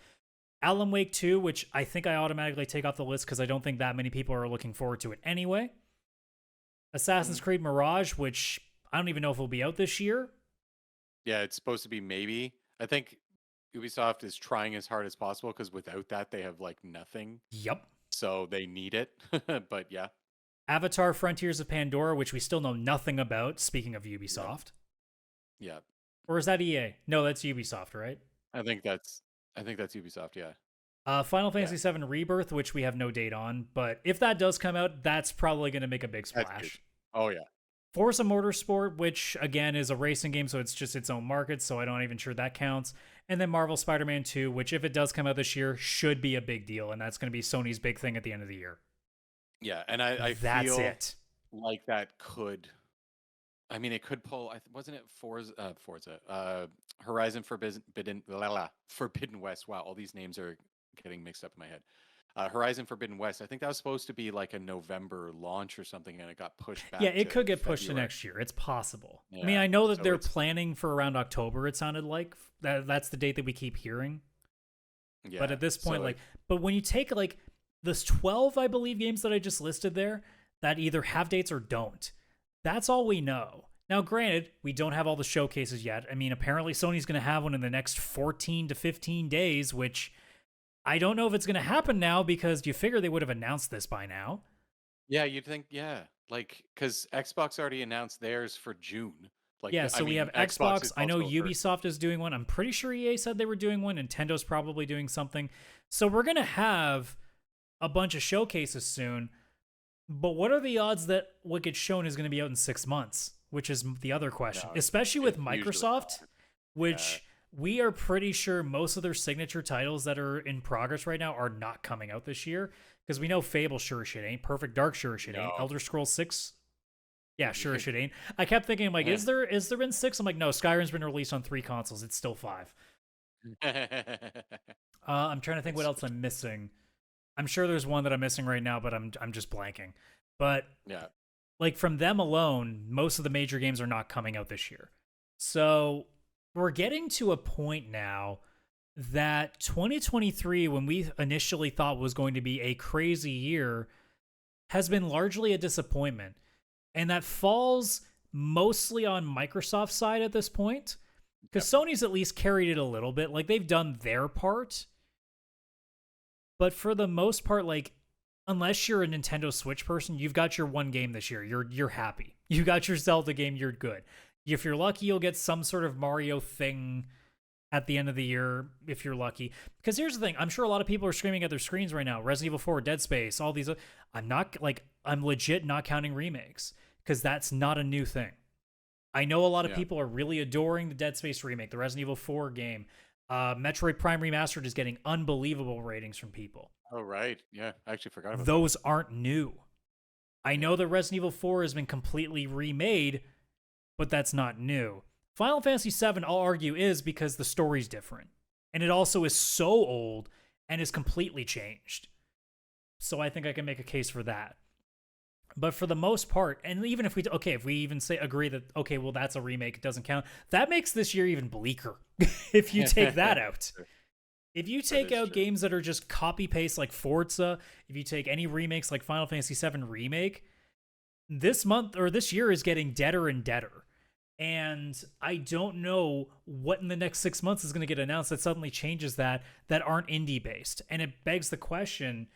Alan Wake 2, which I think I automatically take off the list because I don't think that many people are looking forward to it anyway. Assassin's
mm,
Creed Mirage, which I don't even know if it'll be out this year.
yeah, it's supposed to be maybe. I think Ubisoft is trying as hard as possible because without that, they have like nothing.
Yep.
So they need it. But yeah.
Avatar Frontiers of Pandora, which we still know nothing about, speaking of
Yeah.
Ubisoft.
Yeah.
Or is that EA? No, that's Ubisoft, right?
I think that's Ubisoft. Yeah.
Final
Yeah.
Fantasy VII Rebirth, which we have no date on, but if that does come out, that's probably going to make a big
That's huge.
splash.
Oh yeah.
Forza Motorsport, which again is a racing game, so it's just its own market, so I'm not even sure that counts. And then Marvel Spider-Man 2, which if it does come out this year, should be a big deal, and that's going to be Sony's big thing at the end of the year.
Yeah. And I
That's
feel
it.
like that could. I mean, it could pull. Wasn't it Forza? Horizon Forbidden West. Wow, all these names are getting mixed up in my head. Horizon Forbidden West. I think that was supposed to be like a November launch or something, and it got pushed back.
Yeah, it
to
could get pushed to
February.
next year. It's possible. I mean,
Yeah,
I know that
so
they're
it's
planning for around October, it sounded like. That's the date that we keep hearing. But
yeah.
at this point,
So
like, but when you take like those 12, I believe, games that I just listed there that either have dates or don't, that's all we know. Now, granted, we don't have all the showcases yet. I mean, apparently Sony's going to have one in the next 14 to 15 days, which I don't know if it's going to happen now because you figure they would have announced this by now.
yeah, you'd think like because Xbox already announced theirs for June. Like
Yeah,
I
so we
mean,
have
Xbox
Xbox.
is
I know
also for
Ubisoft is doing one. I'm pretty sure EA said they were doing one. Nintendo's probably doing something. So we're going to have a bunch of showcases soon. But what are the odds that what gets shown is going to be out in 6 months? Which is the other question,
no,
especially with
it's usually
Microsoft,
not.
which we are pretty sure most of their signature titles that are in progress right now are not coming out this year. Because we know Fable sure as shit ain't. Perfect Dark sure as shit ain't.
No.
Elder Scrolls 6, yeah, sure as shit ain't. I kept thinking, like,
Yeah.
is there been 6? I'm like, no, Skyrim's been released on 3 consoles. It's still 5. I'm trying to think what else I'm missing. I'm sure there's one that I'm missing right now, but I'm just blanking. But
Yeah.
like from them alone, most of the major games are not coming out this year. So we're getting to a point now that 2023, when we initially thought was going to be a crazy year, has been largely a disappointment. And that falls mostly on Microsoft's side at this point. Because Sony's at least carried it a little bit. Like, they've done their part. But for the most part, like, unless you're a Nintendo Switch person, you've got your one game this year. You're happy. You got your Zelda game, you're good. If you're lucky, you'll get some sort of Mario thing at the end of the year, if you're lucky. Because here's the thing, I'm sure a lot of people are screaming at their screens right now. Resident Evil 4, Dead Space, all these. I'm legit not counting remakes. Because that's not a new thing. I know a lot of people are really adoring the Dead Space remake, the Resident Evil 4 game. Metroid Prime Remastered is getting unbelievable ratings from people.
Oh, right. Yeah, I actually forgot about
Those aren't new. I know that Resident Evil 4 has been completely remade, but that's not new. Final Fantasy VII, I'll argue, is because the story's different. And it also is so old and is completely changed. So I think I can make a case for that. But for the most part, and even if we even agree that, okay, well, that's a remake, it doesn't count, that makes this year even bleaker if you take that out. If you take out games that are just copy-paste like Forza, if you take any remakes like Final Fantasy VII Remake, this year is getting deader and deader. And I don't know what in the next 6 months is going to get announced that suddenly changes that aren't indie-based. And it begs the question,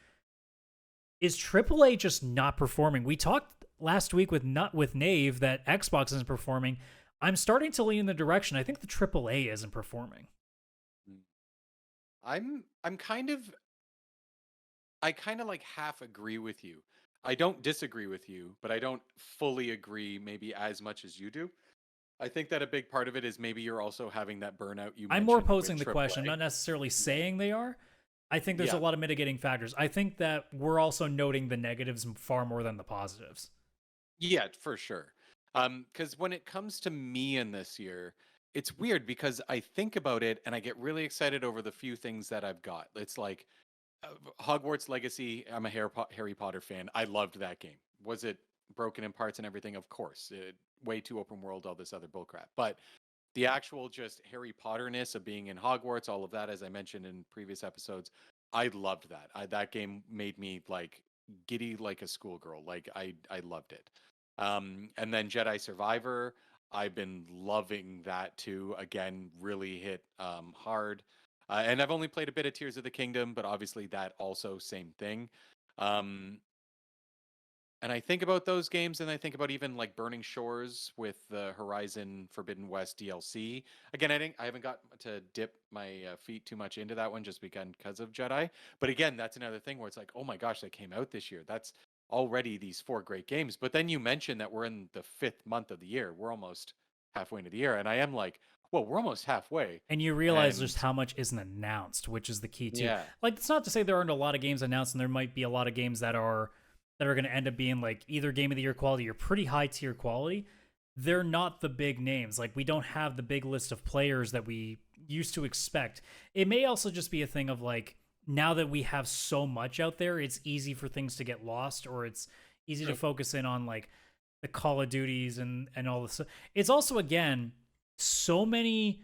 is AAA just not performing? We talked last week with Nave that Xbox isn't performing. I'm starting to lean in the direction. I think the AAA isn't performing.
I kind of like half agree with you. I don't disagree with you, but I don't fully agree maybe as much as you do. I think that a big part of it is maybe you're also having that burnout you mentioned.
I'm more posing
with
the question,
AAA.
not necessarily saying they are. I think there's a lot of mitigating factors. I think that we're also noting the negatives far more than the positives.
Yeah, for sure. Because when it comes to me in this year, it's weird because I think about it and I get really excited over the few things that I've got. It's like Hogwarts Legacy. I'm a Harry Potter fan. I loved that game. Was it broken in parts and everything? Of course. way too open world, all this other bullcrap. But the actual just Harry Potterness of being in Hogwarts, all of that, as I mentioned in previous episodes, I loved that. That game made me like giddy like a schoolgirl. Like I loved it. And then Jedi Survivor, I've been loving that too. Again, really hit hard. And I've only played a bit of Tears of the Kingdom, but obviously that also same thing. Um, and I think about those games, and I think about even like Burning Shores with the Horizon Forbidden West DLC. Again, I haven't got to dip my feet too much into that one just because of Jedi. But again, that's another thing where it's like, oh my gosh, that came out this year. That's already these 4 great games. But then you mentioned that we're in the 5th month of the year. We're almost halfway into the year, and I am like, well, we're almost halfway.
And you realize
And
just how much isn't announced, which is the key too.
yeah,
Like, it's not to say there aren't a lot of games announced, and there might be a lot of games that are going to end up being like either game of the year quality or pretty high tier quality. They're not the big names. Like, we don't have the big list of players that we used to expect. It may also just be a thing of like, now that we have so much out there, it's easy for things to get lost, or it's easy to focus in on like the Call of Duties and all this. It's also, again, so many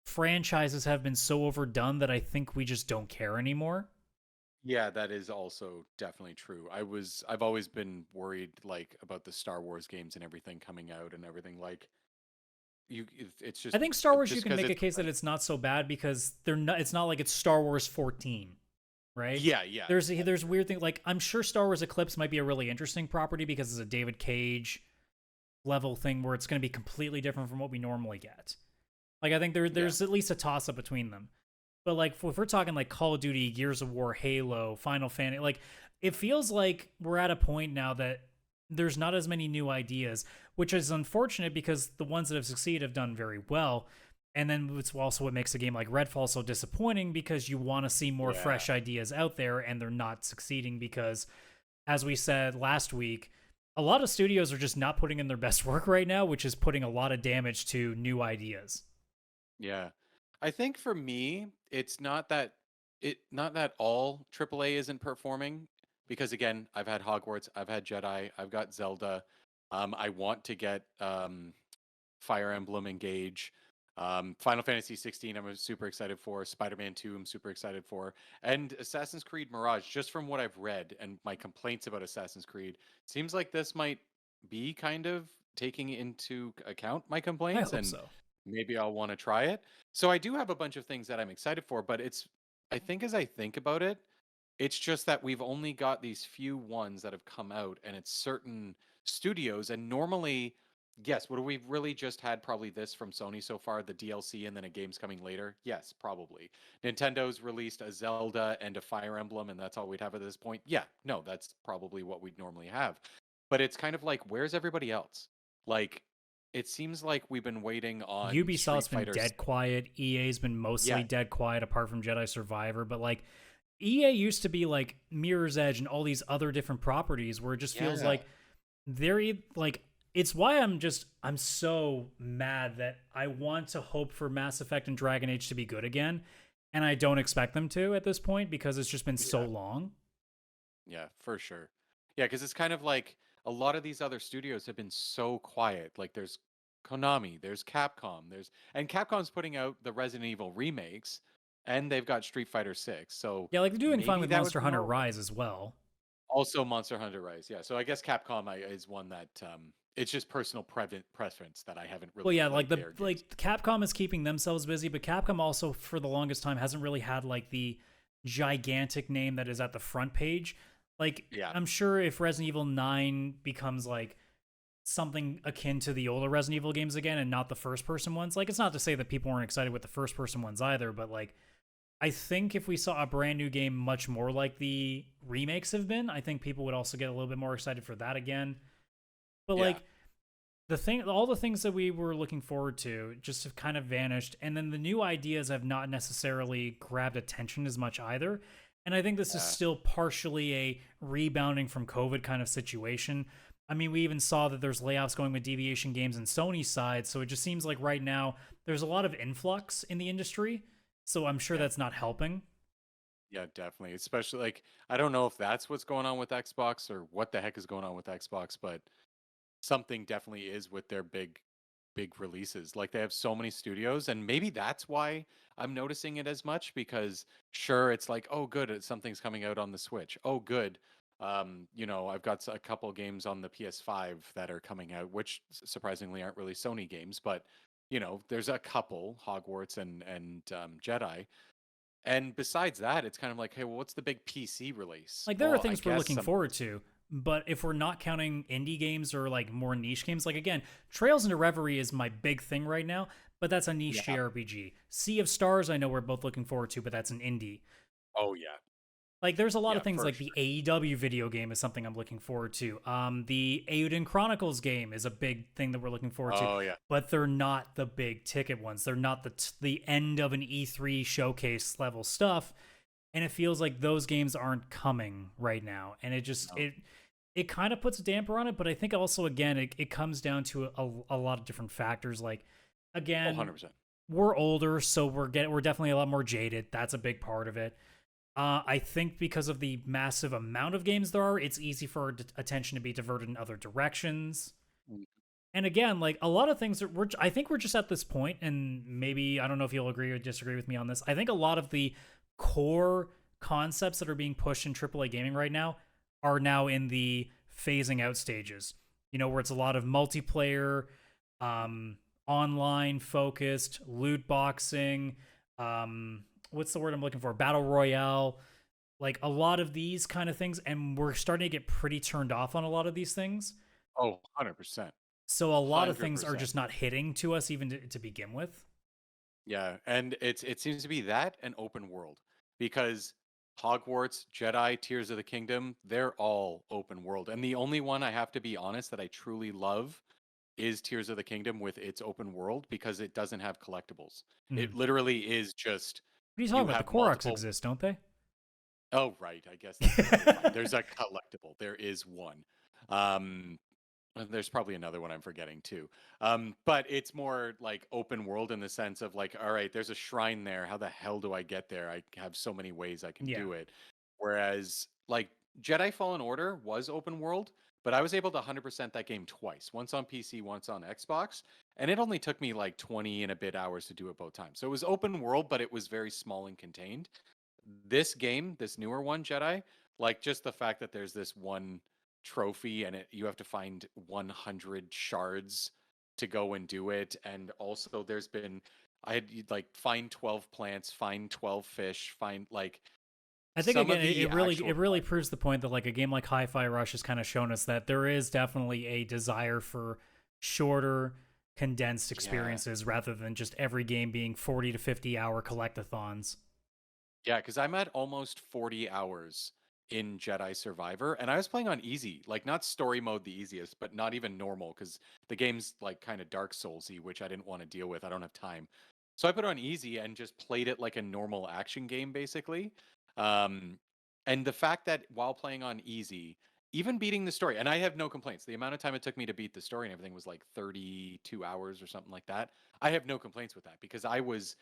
franchises have been so overdone that I think we just don't care anymore.
yeah, that is also definitely true. I've always been worried like about the Star Wars games and everything coming out and everything like it's
I
just
think Star Wars, you
just
can
because
make a
it's
case that it's not so bad because they're not. It's not like it's Star Wars 14, right?
yeah.
There's weird thing, like I'm sure Star Wars Eclipse might be a really interesting property because it's a David Cage level thing where it's going to be completely different from what we normally get. Like, I think there's at least a toss up between them. But like, if we're talking like Call of Duty, Gears of War, Halo, Final Fantasy, like it feels like we're at a point now that there's not as many new ideas, which is unfortunate because the ones that have succeeded have done very well. And then it's also what makes a game like Redfall so disappointing because you want to see more
Yeah.
fresh ideas out there, and they're not succeeding because, as we said last week, a lot of studios are just not putting in their best work right now, which is putting a lot of damage to new ideas.
Yeah. I think for me, it's not that all AAA isn't performing because again, I've had Hogwarts, I've had Jedi, I've got Zelda. I want to get Fire Emblem Engage. Final Fantasy 16, I'm super excited for. Spider-Man 2, I'm super excited for. And Assassin's Creed Mirage, just from what I've read and my complaints about Assassin's Creed, seems like this might be kind of taking into account my
I
complaints
hope
and
so.
maybe I'll want to try it. So I do have a bunch of things that I'm excited for, but I think as I think about it, it's just that we've only got these few ones that have come out and it's certain studios. And normally, yes, would we've really just had probably this from Sony so far, the DLC and then a game's coming later? Yes, probably. Nintendo's released a Zelda and a Fire Emblem, and that's all we'd have at this point. Yeah, no, that's probably what we'd normally have. But it's kind of like, where's everybody else? Like, it seems like we've been waiting on
Ubisoft's
Street
been
Fighter.
dead quiet. EA's been mostly
Yeah,
dead quiet apart from Jedi Survivor, but like EA used to be like Mirror's Edge and all these other different properties where it just feels
yeah,
like like it's why I'm so mad that I want to hope for Mass Effect and Dragon Age to be good again, and I don't expect them to at this point because it's just been so
yeah.
long.
Yeah, for sure. Yeah, because it's kind of like a lot of these other studios have been so quiet. Like there's Konami, there's Capcom, and Capcom's putting out the Resident Evil remakes, and they've got Street Fighter 6. So
Yeah, like they're doing fine
maybe
with
that would
Monster
be
Hunter
normal.
Rise as well.
Also, Monster Hunter Rise. Yeah, so I guess Capcom is one that it's just personal preference that I haven't
Well,
really
yeah,
played their games.
Capcom is keeping themselves busy, but Capcom also for the longest time hasn't really had like the gigantic name that is at the front page. Like,
Yeah,
I'm sure if Resident Evil 9 becomes like something akin to the older Resident Evil games again and not the first person ones, like it's not to say that people weren't excited with the first person ones either, but like I think if we saw a brand new game much more like the remakes have been, I think people would also get a little bit more excited for that again. But
yeah,
like all the things that we were looking forward to just have kind of vanished, and then the new ideas have not necessarily grabbed attention as much either. And I think this is
yeah,
still partially a rebounding from COVID kind of situation. I mean, we even saw that there's layoffs going with Deviation Games and Sony's side, so it just seems like right now there's a lot of influx in the industry. So I'm sure
yeah.
that's not helping.
Yeah, definitely. Especially like I don't know if that's what's going on with Xbox or what the heck is going on with Xbox, but something definitely is with their big releases. Like they have so many studios, and maybe that's why I'm noticing it as much, because sure, it's like, oh good, something's coming out on the Switch. Oh good. I've got a couple games on the PS5 that are coming out, which surprisingly aren't really Sony games, but there's a couple, Hogwarts and Jedi. And besides that, it's kind of like, hey, well, what's the big PC release?
Like there are
Well, I
things we're
guess
looking
some.
forward to, but if we're not counting indie games or like more niche games, like again, Trails into Reverie is my big thing right now, but that's a niche
Yeah.
JRPG. Sea of Stars, I know we're both looking forward to, but that's an indie.
Oh yeah.
Like there's a lot
Yeah,
of things
for
like the
sure.
AEW video game is something I'm looking forward to. The Euden Chronicles game is a big thing that we're looking forward to,
Oh yeah.
but they're not the big ticket ones. They're not the end of an E3 showcase level stuff, and it feels like those games aren't coming right now. And it just
No.
it kind of puts a damper on it, but I think also again it comes down to a lot of different factors. Like
Oh,
again,
100%.
we're older, so we're definitely a lot more jaded. That's a big part of it. I think because of the massive amount of games there are, it's easy for our attention to be diverted in other directions.
Mm.
And again, like a lot of things, I think we're just at this point, and maybe I don't know if you'll agree or disagree with me on this. I think a lot of the core concepts that are being pushed in AAA gaming right now are now in the phasing out stages. Where it's a lot of multiplayer, online focused, loot boxing, what's the word I'm looking for? Battle Royale, like a lot of these kind of things, and we're starting to get pretty turned off on a lot of these things.
Oh, 100%.
So a lot of things are
100%.
just not hitting to us even to begin with.
Yeah, and it seems to be that and open world, because Hogwarts, Jedi, Tears of the Kingdom, they're all open world. And the only one, I have to be honest, that I truly love is Tears of the Kingdom with its open world, because it doesn't have collectibles.
Hmm.
It literally is just
What are you talking
you
about? The
have
Koroks
multiple.
exist, don't they?
Oh, right. I guess that's totally fine. There's a collectible. There is one. Um, there's probably another one I'm forgetting too. But it's more like open world in the sense of like, all right, there's a shrine there. How the hell do I get there? I have so many ways I can
Yeah.
do it. Whereas like Jedi Fallen Order was open world, but I was able to 100% that game twice, once on PC, once on Xbox. And it only took me like 20 and a bit hours to do it both times. So it was open world, but it was very small and contained. This game, this newer one, Jedi, like just the fact that there's this one trophy and you have to find 100 shards to go and do it. And also there's been, I had like find 12 plants, find 12 fish, find like
I think
some
again,
of the
it
actual
really proves the point that like a game like Hi-Fi Rush has kind of shown us that there is definitely a desire for shorter, condensed
yeah.
experiences rather than just every game being 40 to 50 hour collectathons.
Yeah, because I'm at almost 40 hours in Jedi Survivor, and I was playing on easy, like not story mode the easiest, but not even normal, because the game's like kind of Dark Soulsy, which I didn't want to deal with. I don't have time, so I put it on easy and just played it like a normal action game, basically. Um, and the fact that while playing on easy, even beating the story, and I have no complaints. The amount of time it took me to beat the story and everything was like 32 hours or something like that. I have no complaints with that, because I was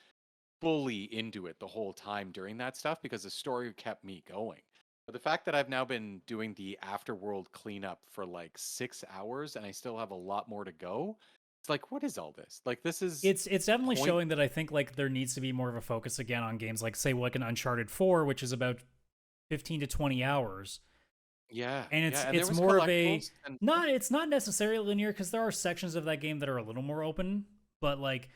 fully into it the whole time during that stuff, because the story kept me going. But the fact that I've now been doing the afterworld cleanup for like 6 hours and I still have a lot more to go, it's like, what is all this? Like, this is
It's definitely
point.
showing that I think like there needs to be more of a focus again on games like say like an Uncharted 4, which is about 15 to 20 hours.
Yeah,
And
yeah. And there
it's
was
more of a
collectibles and stuff.
not it's not necessarily linear because there are sections of that game that are a little more open, but like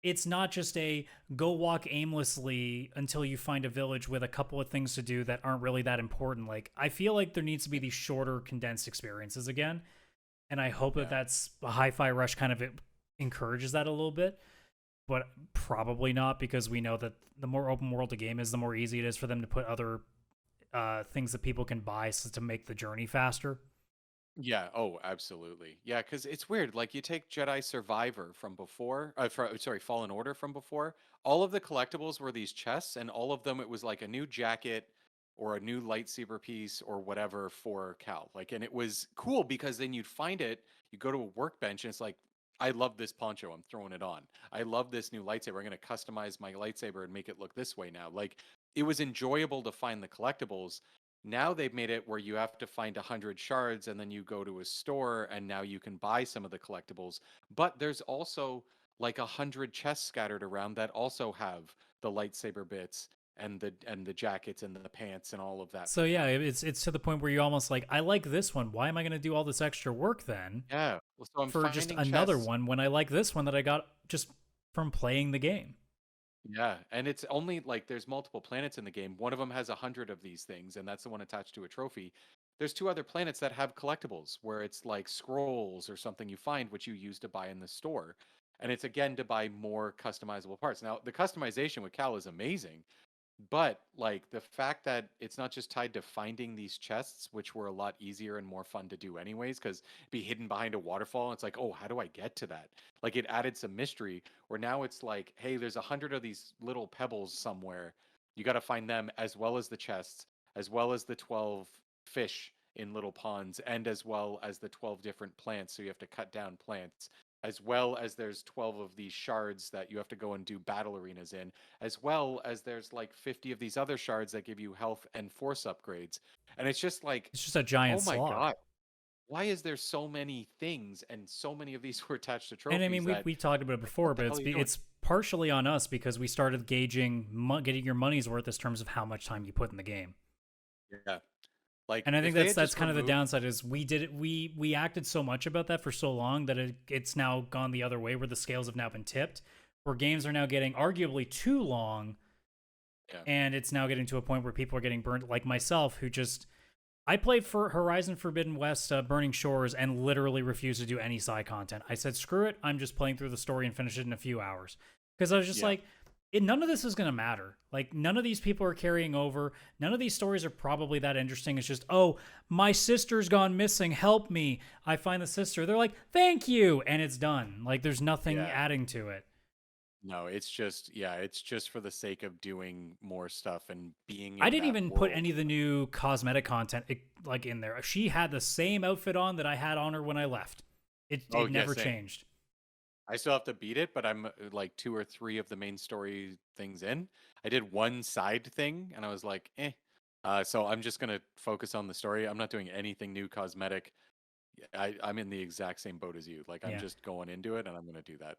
it's not just a go walk aimlessly until you find a village with a couple of things to do that aren't really that important. Like I feel like there needs to be these shorter condensed experiences again, and I hope that
Yeah.
that's a Hi-Fi Rush kind of encourages that a little bit, but probably not because we know that the more open world a game is, the more easy it is for them to put other things that people can buy so to make the journey faster.
Yeah. Oh, absolutely. Yeah, because it's weird. Like you take Jedi Survivor from before, sorry, Fallen Order from before. All of the collectibles were these chests, and all of them it was like a new jacket or a new lightsaber piece or whatever for Cal. Like, and it was cool because then you'd find it. You go to a workbench, and it's like, I love this poncho. I'm throwing it on. I love this new lightsaber. I'm going to customize my lightsaber and make it look this way now. Like, it was enjoyable to find the collectibles, Now they've made it where you have to find 100 shards and then you go to a store and now you can buy some of the collectibles. But there's also like 100 chests scattered around that also have the lightsaber bits and the jackets and the pants and all of that
So
from
yeah,
that.
it's to the point where you're almost like, I like this one. Why am I going to do all this extra work then
Yeah. Well, so I'm
for just
finding
another
chests.
one when I like this one that I got just from playing the game?
Yeah, and it's only like there's multiple planets in the game. One of them has 100 of these things, and that's the one attached to a trophy. There's two other planets that have collectibles where it's like scrolls or something you find, which you use to buy in the store. And it's again to buy more customizable parts. Now, the customization with Cal is amazing, but like the fact that it's not just tied to finding these chests, which were a lot easier and more fun to do anyways, because be hidden behind a waterfall. It's like, oh, how do I get to that? Like it added some mystery. Where now it's like, hey, there's 100 of these little pebbles somewhere. You got to find them as well as the chests, as well as the 12 fish in little ponds, and as well as the 12 different plants. So you have to cut down plants. As well as there's 12 of these shards that you have to go and do battle arenas in, as well as there's like 50 of these other shards that give you health and force upgrades. And it's just like,
It's just a giant
oh my
slog.
God, why is there so many things and so many of these were attached to
And I mean,
trophies that
we talked about it before,
what the
but
hell are you doing?
it's partially on us because we started gauging getting your money's worth in terms of how much time you put in the game.
Yeah. Like
And I
if
think
they
that's
had just
kind of the
removed,
downside is we did it we acted so much about that for so long that it's now gone the other way where the scales have now been tipped, where games are now getting arguably too long,
yeah,
and it's now getting to a point where people are getting burnt, like myself, who just I played for Horizon Forbidden West, Burning Shores, and literally refused to do any side content. I said, screw it, I'm just playing through the story and finish it in a few hours. Because I was just
yeah,
like, none of this is going to matter. Like, none of these people are carrying over. None of these stories are probably that interesting. It's just, oh, my sister's gone missing. Help me. I find the sister. They're like, thank you. And it's done. Like, there's nothing
yeah.
adding to it.
No, it's just yeah, it's just for the sake of doing more stuff and being
I
in
didn't
that
even put
world.
any of the new cosmetic content like in there. She had the same outfit on that I had on her when I left.
Oh
It
yeah,
never
same.
changed.
I still have to beat it, but I'm like two or three of the main story things in. I did one side thing and I was like, eh. So I'm just gonna focus on the story. I'm not doing anything new cosmetic. I'm in the exact same boat as you. Like I'm
Yeah.
just going into it and I'm gonna do that.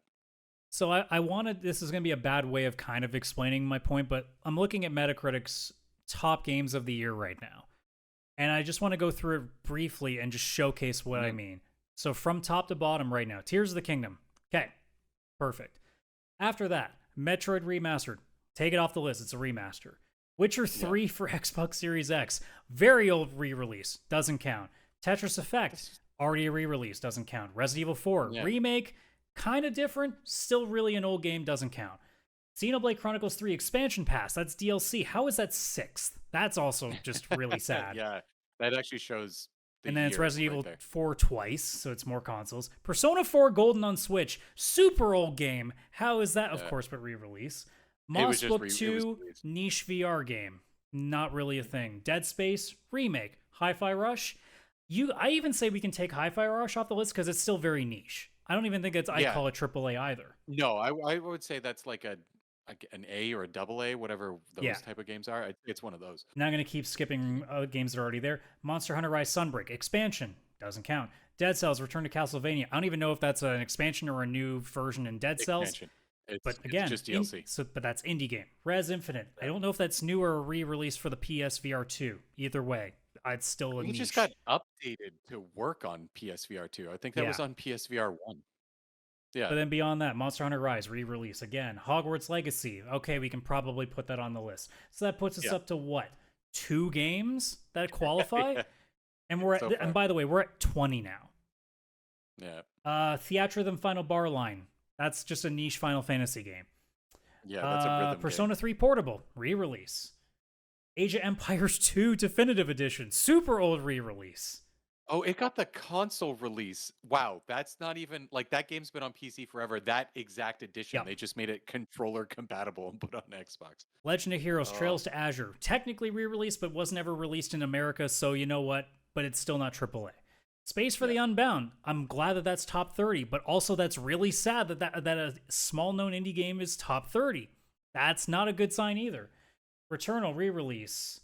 So I wanted, this is going to be a bad way of kind of explaining my point, but I'm looking at Metacritic's top games of the year right now. And I just want to go through it briefly and just showcase what I
Mhm.
mean. So from top to bottom right now, Tears of the Kingdom. Okay, perfect. After that, Metroid Remastered. Take it off the list. It's a remaster. Witcher
Yeah.
3 for Xbox Series X. Very old re-release. Doesn't count. Tetris Effect.
This-
Already a re-release. Doesn't count. Resident Evil 4.
Yeah.
Remake. Kind of different. Still really an old game. Doesn't count. Xenoblade Chronicles 3 Expansion Pass. That's DLC. How is that sixth? That's also just really sad.
Yeah. That actually shows the
And then it's
year
Resident
right
Evil
there.
4 twice, so it's more consoles. Persona 4 Golden on Switch, super old game. How is that? Of
Yeah.
course, but re-release.
It was just
Mossbook
it was
2
released.
niche VR game, not really a thing. Dead Space remake. Hi-Fi Rush. I even say we can take Hi-Fi Rush off the list because it's still very niche. I don't even think I
Yeah.
call it AAA either.
No, I would say that's like an A or a double A, whatever
Yeah.
those type of games are. It's one of those.
Now I'm going to keep skipping games that are already there. Monster Hunter Rise Sunbreak expansion doesn't count. Dead Cells Return to Castlevania. I don't even know if that's an expansion or a new version in Dead Cells.
Expansion.
But
It's
again,
just DLC.
but that's indie game. Res Infinite. I don't know if that's new or a re-release for the PSVR 2. Either way, it's still a
It
niche.
just got updated to work on PSVR 2. I think that
Yeah.
was on PSVR 1. Yeah.
But then beyond that, Monster Hunter Rise re-release again. Hogwarts Legacy. Okay, we can probably put that on the list. So that puts us
Yeah.
up to what? 2 games that qualify,
Yeah.
and we're at.
So
And
far.
by the way, we're at 20 now.
Yeah.
Theatrhythm Final Bar Line. That's just a niche Final Fantasy game.
Yeah, that's a rhythm
Persona
game.
3 Portable re-release. Age of Empires 2 Definitive Edition, super old re-release.
Oh, it got the console release. Wow, that's not even like that game's been on PC forever. That exact edition.
Yep.
They just made it controller compatible and put on Xbox.
Legend of Heroes
Oh.
Trails to Azure, technically re-released, but wasn't ever released in America, so you know what? But it's still not AAA. Space for the Unbound. I'm glad that that's top 30, but also that's really sad that a small-known indie game is top 30. That's not a good sign either. Returnal re-release.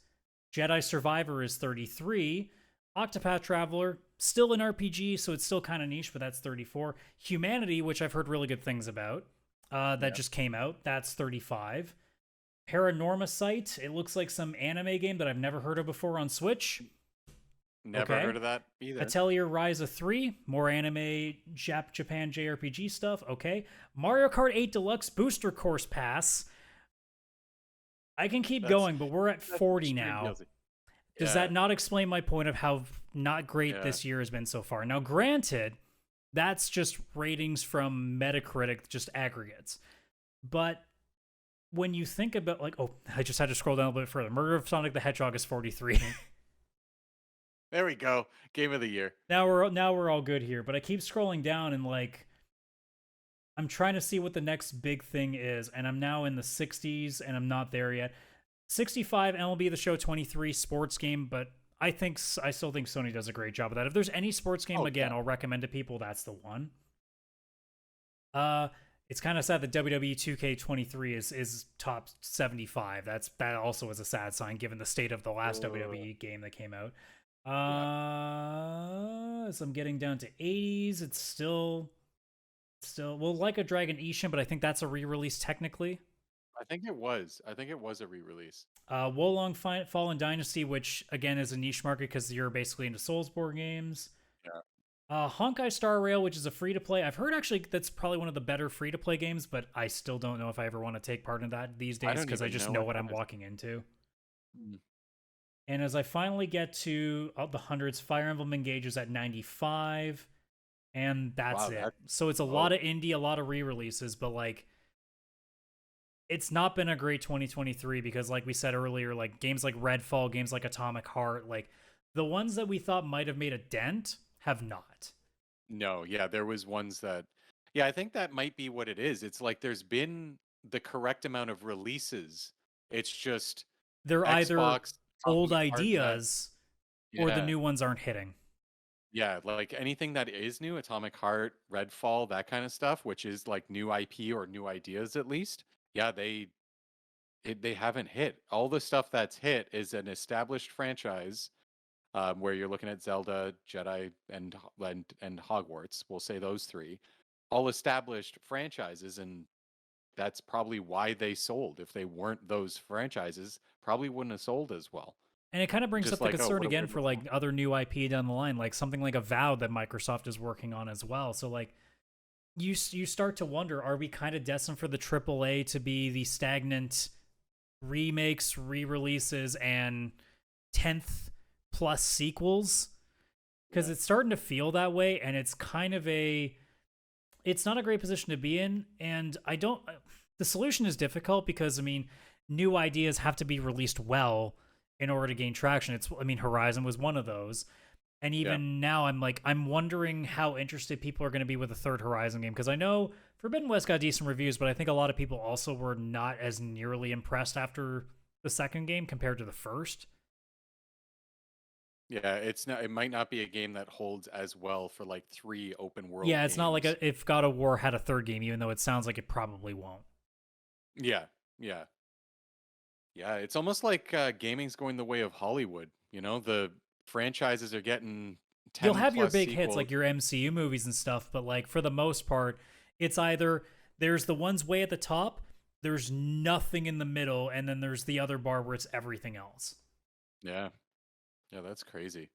Jedi Survivor is 33. Octopath Traveler, still an RPG, so it's still kind of niche, but that's 34. Humanity, which I've heard really good things about, that just came out, that's 35. Paranormasight, it looks like some anime game that I've never heard of before on Switch.
Never heard of that either.
Atelier Ryza 3, more anime, Japan JRPG stuff. Okay. Mario Kart 8 Deluxe Booster Course Pass. I can keep going, but we're at 40 now. Does that not explain my point of how not great this year has been so far? Now, granted, that's just ratings from Metacritic, just aggregates. But when you think about, like, oh, I just had to scroll down a little bit further. Murder of Sonic the Hedgehog is 43.
There we go. Game of the year.
Now we're all good here. But I keep scrolling down and, like, I'm trying to see what the next big thing is. And I'm now in the 60s, and I'm not there yet. 65 MLB The Show 23 sports game, but I still think Sony does a great job of that. If there's any sports game I'll recommend to people, that's the one. It's kind of sad that WWE 2K23 is top 75. That also is a sad sign given the state of the last WWE game that came out. So I'm getting down to 80s. It's still Like a Dragon Ishin, but I think that's a re-release technically.
I think it was a re-release.
Wolong Fallen Dynasty, which again is a niche market because you're basically into Soulsborne games.
Yeah.
Honkai Star Rail, which is a free-to-play. I've heard actually that's probably one of the better free-to-play games, but I still don't know if I ever want to take part in that these days because I just know what I'm walking into. And as I finally get to the hundreds, Fire Emblem Engage is at 95, and that's it. So it's a lot of indie, a lot of re-releases, but like, it's not been a great 2023 because, like we said earlier, like games like Redfall, games like Atomic Heart, like the ones that we thought might have made a dent have not.
No, yeah, there was ones that, I think that might be what it is. It's like there's been the correct amount of releases. It's just
they're
Xbox,
either old ideas or the new ones aren't hitting.
Yeah, like anything that is new, Atomic Heart, Redfall, that kind of stuff, which is like new IP or new ideas at least. Yeah, they haven't hit. All the stuff that's hit is an established franchise, where you're looking at Zelda, Jedi, and Hogwarts. We'll say those three, all established franchises, and that's probably why they sold. If they weren't those franchises, probably wouldn't have sold as well.
And it kind of brings up the concern again for like other new IP down the line, like something like Avowed that Microsoft is working on as well. So like, you start to wonder, are we kind of destined for the AAA to be the stagnant remakes, re-releases, and 10th plus sequels? Because it's starting to feel that way, and it's kind of it's not a great position to be in, and the solution is difficult because, I mean, new ideas have to be released well in order to gain traction. Horizon was one of those. And even now, I'm wondering how interested people are going to be with a third Horizon game. Because I know Forbidden West got decent reviews, but I think a lot of people also were not as nearly impressed after the second game compared to the first.
Yeah, it might not be a game that holds as well for like 3 open world.
Yeah, it's not like if God of War had a third game, even though it sounds like it probably won't.
Yeah. It's almost like gaming's going the way of Hollywood. You know, the franchises are getting 10
You'll have your big
sequels.
hits like your MCU movies and stuff, but like for the most part, it's either there's the ones way at the top, there's nothing in the middle, and then there's the other bar where it's everything else.
Yeah, that's crazy.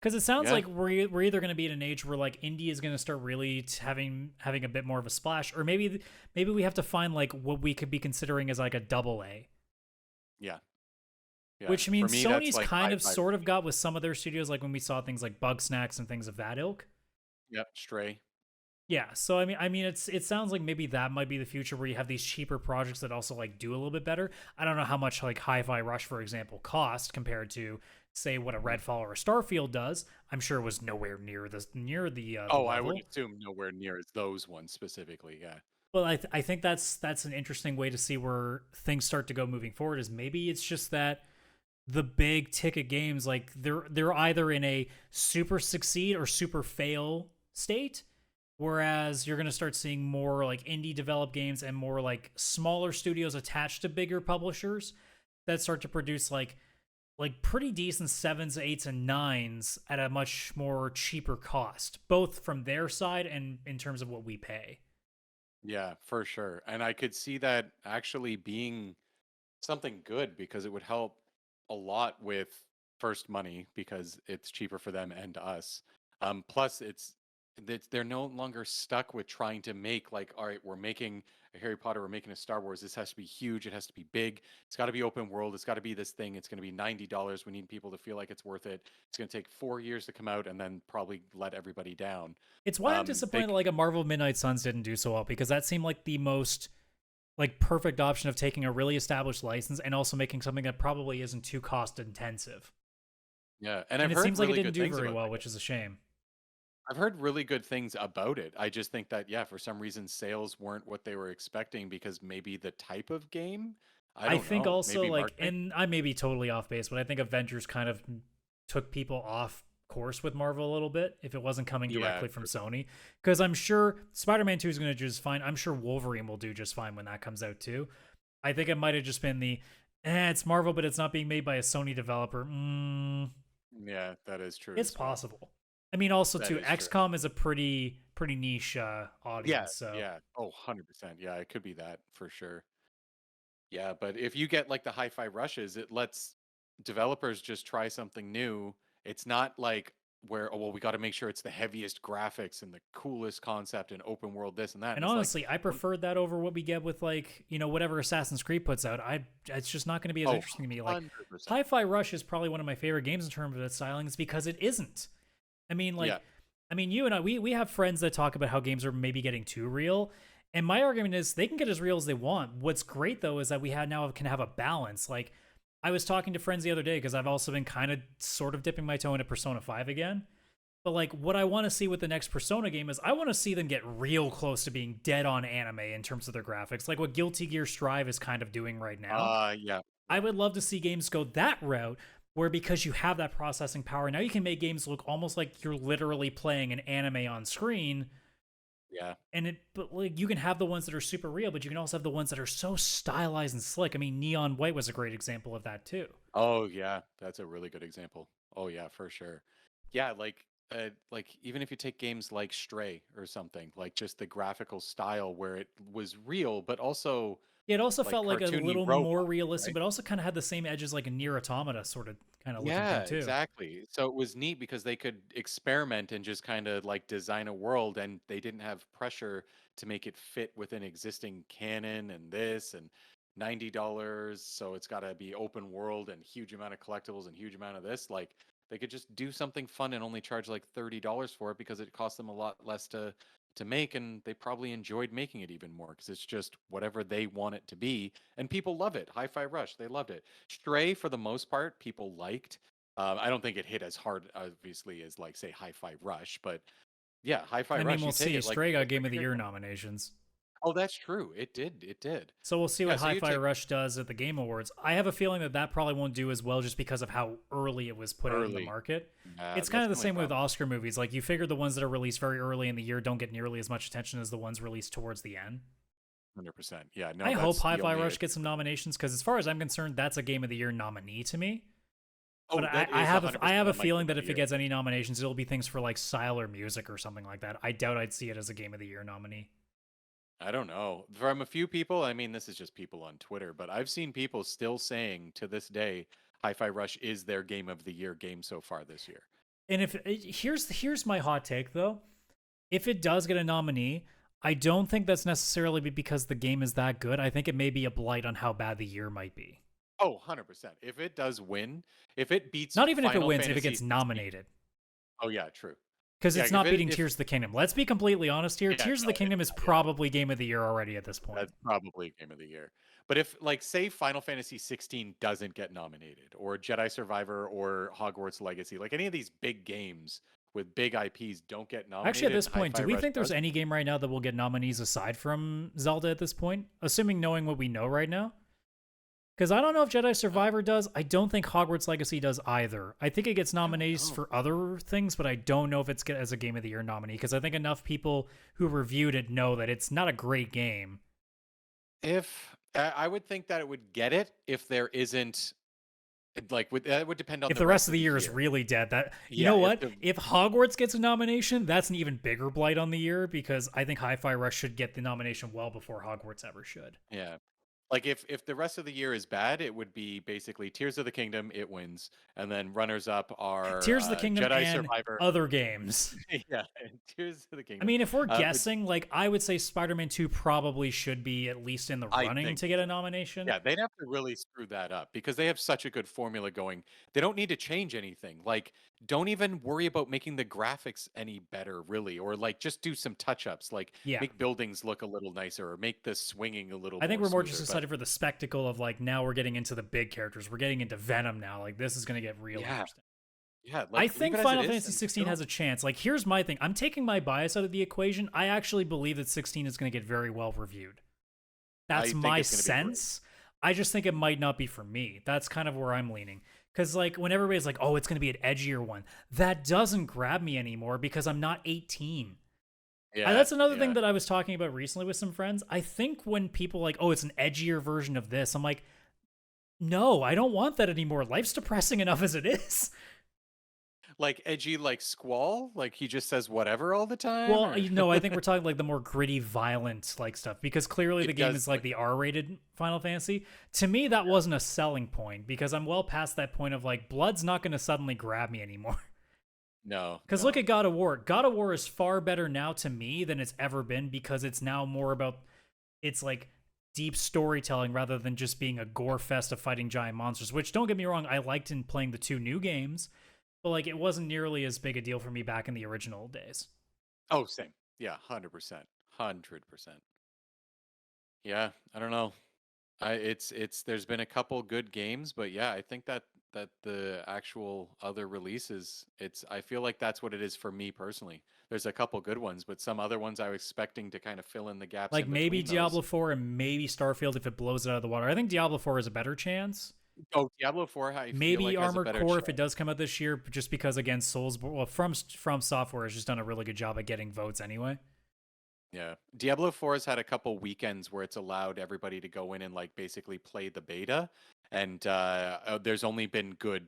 Because it sounds like we're either going to be in an age where like indie is going to start really having a bit more of a splash, or maybe we have to find like what we could be considering as like a AA.
Yeah.
Which means Sony's like kind of sort of got with some of their studios, like when we saw things like Bug Snacks and things of that ilk.
Yep, Stray.
Yeah, so I mean, it sounds like maybe that might be the future where you have these cheaper projects that also like do a little bit better. I don't know how much like Hi-Fi Rush, for example, cost compared to say what a Redfall or a Starfield does. I'm sure it was nowhere near the
Oh,
level.
I would assume nowhere near as those ones specifically. Yeah.
Well, I think that's an interesting way to see where things start to go moving forward. Is maybe it's just that the big ticket games, like they're either in a super succeed or super fail state, whereas you're going to start seeing more like indie developed games and more like smaller studios attached to bigger publishers that start to produce like like pretty decent 7s, 8s, and 9s at a much more cheaper cost, both from their side and in terms of what we pay.
Yeah, for sure. And I could see that actually being something good because it would help a lot with first money because it's cheaper for them and us. Plus, they're no longer stuck with trying to make like, all right, we're making a Harry Potter, we're making a Star Wars. This has to be huge. It has to be big. It's got to be open world. It's got to be this thing. It's going to be $90. We need people to feel like it's worth it. It's going to take 4 years to come out and then probably let everybody down.
It's why I'm
They
disappointed like a Marvel Midnight Suns didn't do so well, because that seemed like the most like perfect option of taking a really established license and also making something that probably isn't too cost intensive.
Yeah,
And
I've
it
heard
seems like it
really
didn't
good
do
things
very
about
well,
that
which is a shame.
I've heard really good things about it. I just think that, yeah, for some reason, sales weren't what they were expecting because maybe the type of game, I
I
don't
think
know,
also
maybe
like,
marketing.
and I may be totally off base, but I think Avengers kind of took people off course with Marvel a little bit if it wasn't coming
Yeah,
directly from
true.
Sony. Because I'm sure Spider-Man 2 is going to do just fine. I'm sure Wolverine will do just fine when that comes out too. I think it might have just been it's Marvel, but it's not being made by a Sony developer.
Yeah, that is true
It's
as well.
possible. I mean, also
That
too,
is true.
XCOM is a pretty niche
Yeah,
audience. So
yeah. Oh, 100%. Yeah, it could be that for sure. Yeah, but if you get like the hi-fi rushes, it lets developers just try something new. It's not like where, oh, well, we got to make sure it's the heaviest graphics and the coolest concept and open world, this and that. And
and
it's like,
honestly, I
um,
preferred that over what we get with like whatever Assassin's Creed puts out. It's just not going to be as
oh,
interesting to me. Like
100%.
Hi-Fi Rush is probably one of my favorite games in terms of its styling. It's because it isn't. I mean,
Yeah.
you and I, we have friends that talk about how games are maybe getting too real. And my argument is they can get as real as they want. What's great though is that now can have a balance. Like I was talking to friends the other day because I've also been kind of sort of dipping my toe into Persona 5 again. But like what I want to see with the next Persona game is I want to see them get real close to being dead on anime in terms of their graphics, like what Guilty Gear Strive is kind of doing right now.
Yeah,
I
yeah,
would love to see games go that route where because you have that processing power, now you can make games look almost like you're literally playing an anime on screen.
yeah.
But like you can have the ones that are super real, but you can also have the ones that are so stylized and slick. I mean, Neon White was a great example of that too.
Oh, yeah. That's a really good example. Oh, yeah, for sure. Yeah, like even if you take games like Stray or something, like just the graphical style where it was real, but also
It also
like
felt like a
cartoony
little more
robot,
realistic,
right?
but also kind of had the same edges like a Nier Automata sort of kind of looking
Yeah,
thing too.
exactly. So it was neat because they could experiment and just kind of like design a world and they didn't have pressure to make it fit within existing canon and this and $90, so it's got to be open world and huge amount of collectibles and huge amount of this. Like they could just do something fun and only charge like $30 for it because it cost them a lot less to make, and they probably enjoyed making it even more because it's just whatever they want it to be, and people love it. Hi-Fi Rush, they loved it. Stray, for the most part, people liked. I don't think it hit as hard, obviously, as like say Hi-Fi Rush, but yeah, Hi-Fi
I mean,
Rush,
we'll
you take
see.
it like
Stray got
it's
Game
like
of
a
the
great
Year
one.
nominations.
Oh, that's true. It did. It did.
So we'll see
Yeah,
what
so you
Hi-Fi
take
Rush does at the Game Awards. I have a feeling that probably won't do as well just because of how early it was put out in the
early.
market.
Yeah,
It's kind
that's
of the
the only
same with
problem.
Oscar movies. Like you figure the ones that are released very early in the year don't get nearly as much attention as the ones released towards the end.
100%. Yeah,
I
no,
hope
that's the
Hi-Fi
only
Rush
issue.
gets some nominations because, as far as I'm concerned, that's a Game of the Year nominee to me. But
Oh, that
I
is
have I
100%
have a
on my
feeling
game
that
of the
if it
year.
gets any nominations, it'll be things for like style or music or something like that. I doubt I'd see it as a Game of the Year nominee.
I don't know. From a few people, I mean, this is just people on Twitter, but I've seen people still saying to this day, Hi-Fi Rush is their game of the year game so far this year.
And if here's my hot take though, if it does get a nominee, I don't think that's necessarily because the game is that good. I think it may be a blight on how bad the year might be.
Oh, 100%. If it does win, if it beats
Not even if it
Final
wins, if it
Fantasy
gets
16,
nominated.
oh yeah, true.
Because
Yeah,
it's not beating Tears of the Kingdom. Let's be completely honest here.
yeah,
Tears of
no,
the
it's
Kingdom is
not, yeah.
probably Game of the Year already at this point.
That's probably game of the year. But if like say Final Fantasy 16 doesn't get nominated, or Jedi Survivor or Hogwarts Legacy, like any of these big games with big IPs don't get
Actually, at
nominated
this
and
point,
Hi-Fi
do we
Rush
think there's
does,
any game right now that will get nominees aside from Zelda at this point? Assuming knowing what we know right now? Because I don't know if Jedi Survivor does. I don't think Hogwarts Legacy does either. I think it gets
I don't
nominations
know.
for other things, but I don't know if it's get as a Game of the Year nominee. Because I think enough people who reviewed it know that it's not a great game.
If I would think that it would get it if there isn't That would depend on
If
the
the rest
rest
of
of
the
the
year is
year.
really dead, that you
Yeah,
know
if
what?
the
If Hogwarts gets a nomination, that's an even bigger blight on the year because I think Hi-Fi Rush should get the nomination well before Hogwarts ever should.
yeah. Like if the rest of the year is bad, it would be basically Tears of the Kingdom, it wins, and then runners up are
Tears of the Kingdom
Jedi
and
Survivor.
other games.
Yeah, and Tears of the
I
Kingdom.
mean, if we're
But
guessing, like I would say Spider-Man 2 probably should be at least in the
I
running
think
to get a nomination.
yeah, they'd have to really screw that up because they have such a good formula going. They don't need to change anything. Like, don't even worry about making the graphics any better, really, or like just do some touch-ups, like
Yeah.
make buildings look a little nicer or make the swinging a little
I think
more
we're more just
smoother. But
excited for the spectacle of like now we're getting into the big characters. We're getting into Venom now. Like this is going to get real
yeah,
interesting.
yeah,
I
like leave
think
it as it
Final
is
Fantasy
and
16 has a chance. Like, here's my thing. I'm taking my bias out of the equation. I actually believe that 16 is going to get very well reviewed.
I
That's
think
my
it's gonna be great.
sense. I just think it might not be for me. That's kind of where I'm leaning. Because, like, when everybody's like, oh, it's going to be an edgier one, that doesn't grab me anymore because I'm not 18. And
Yeah,
that's another thing
yeah.
that I was talking about recently with some friends. I think when people like, oh, it's an edgier version of this, I'm like, no, I don't want that anymore. Life's depressing enough as it is.
Like edgy, like Squall, like he just says whatever all the time,
Well,
or
I think we're talking like the more gritty, violent like stuff because clearly the
it
game
does
is like
like
the R-rated Final Fantasy. To me, that wasn't a selling point because I'm well past that point of like blood's not going to suddenly grab me anymore.
no,
Because look
no.
at God of War. God of War is far better now to me than it's ever been because it's now more about it's like deep storytelling rather than just being a gore fest of fighting giant monsters. Which don't get me wrong, I liked in playing the two new games, but like it wasn't nearly as big a deal for me back in the original days.
Oh, same. Yeah, 100%. 100%. Yeah, I don't know. It's there's been a couple good games, but yeah, I think that the actual other releases, it's I feel like that's what it is for me personally. There's a couple good ones, but some other ones I was expecting to kind of fill in the gaps
Like
in
maybe
between those.
Diablo 4 and maybe Starfield if it blows it out of the water. I think Diablo 4 is a better chance.
Oh, Diablo 4, I feel
Maybe
like has a
Armored
better
Core if it
chance.
does come out this year, just because again, from Software has just done a really good job at getting votes anyway.
Yeah. Diablo 4 has had a couple weekends where it's allowed everybody to go in and like basically play the beta, and there's only been good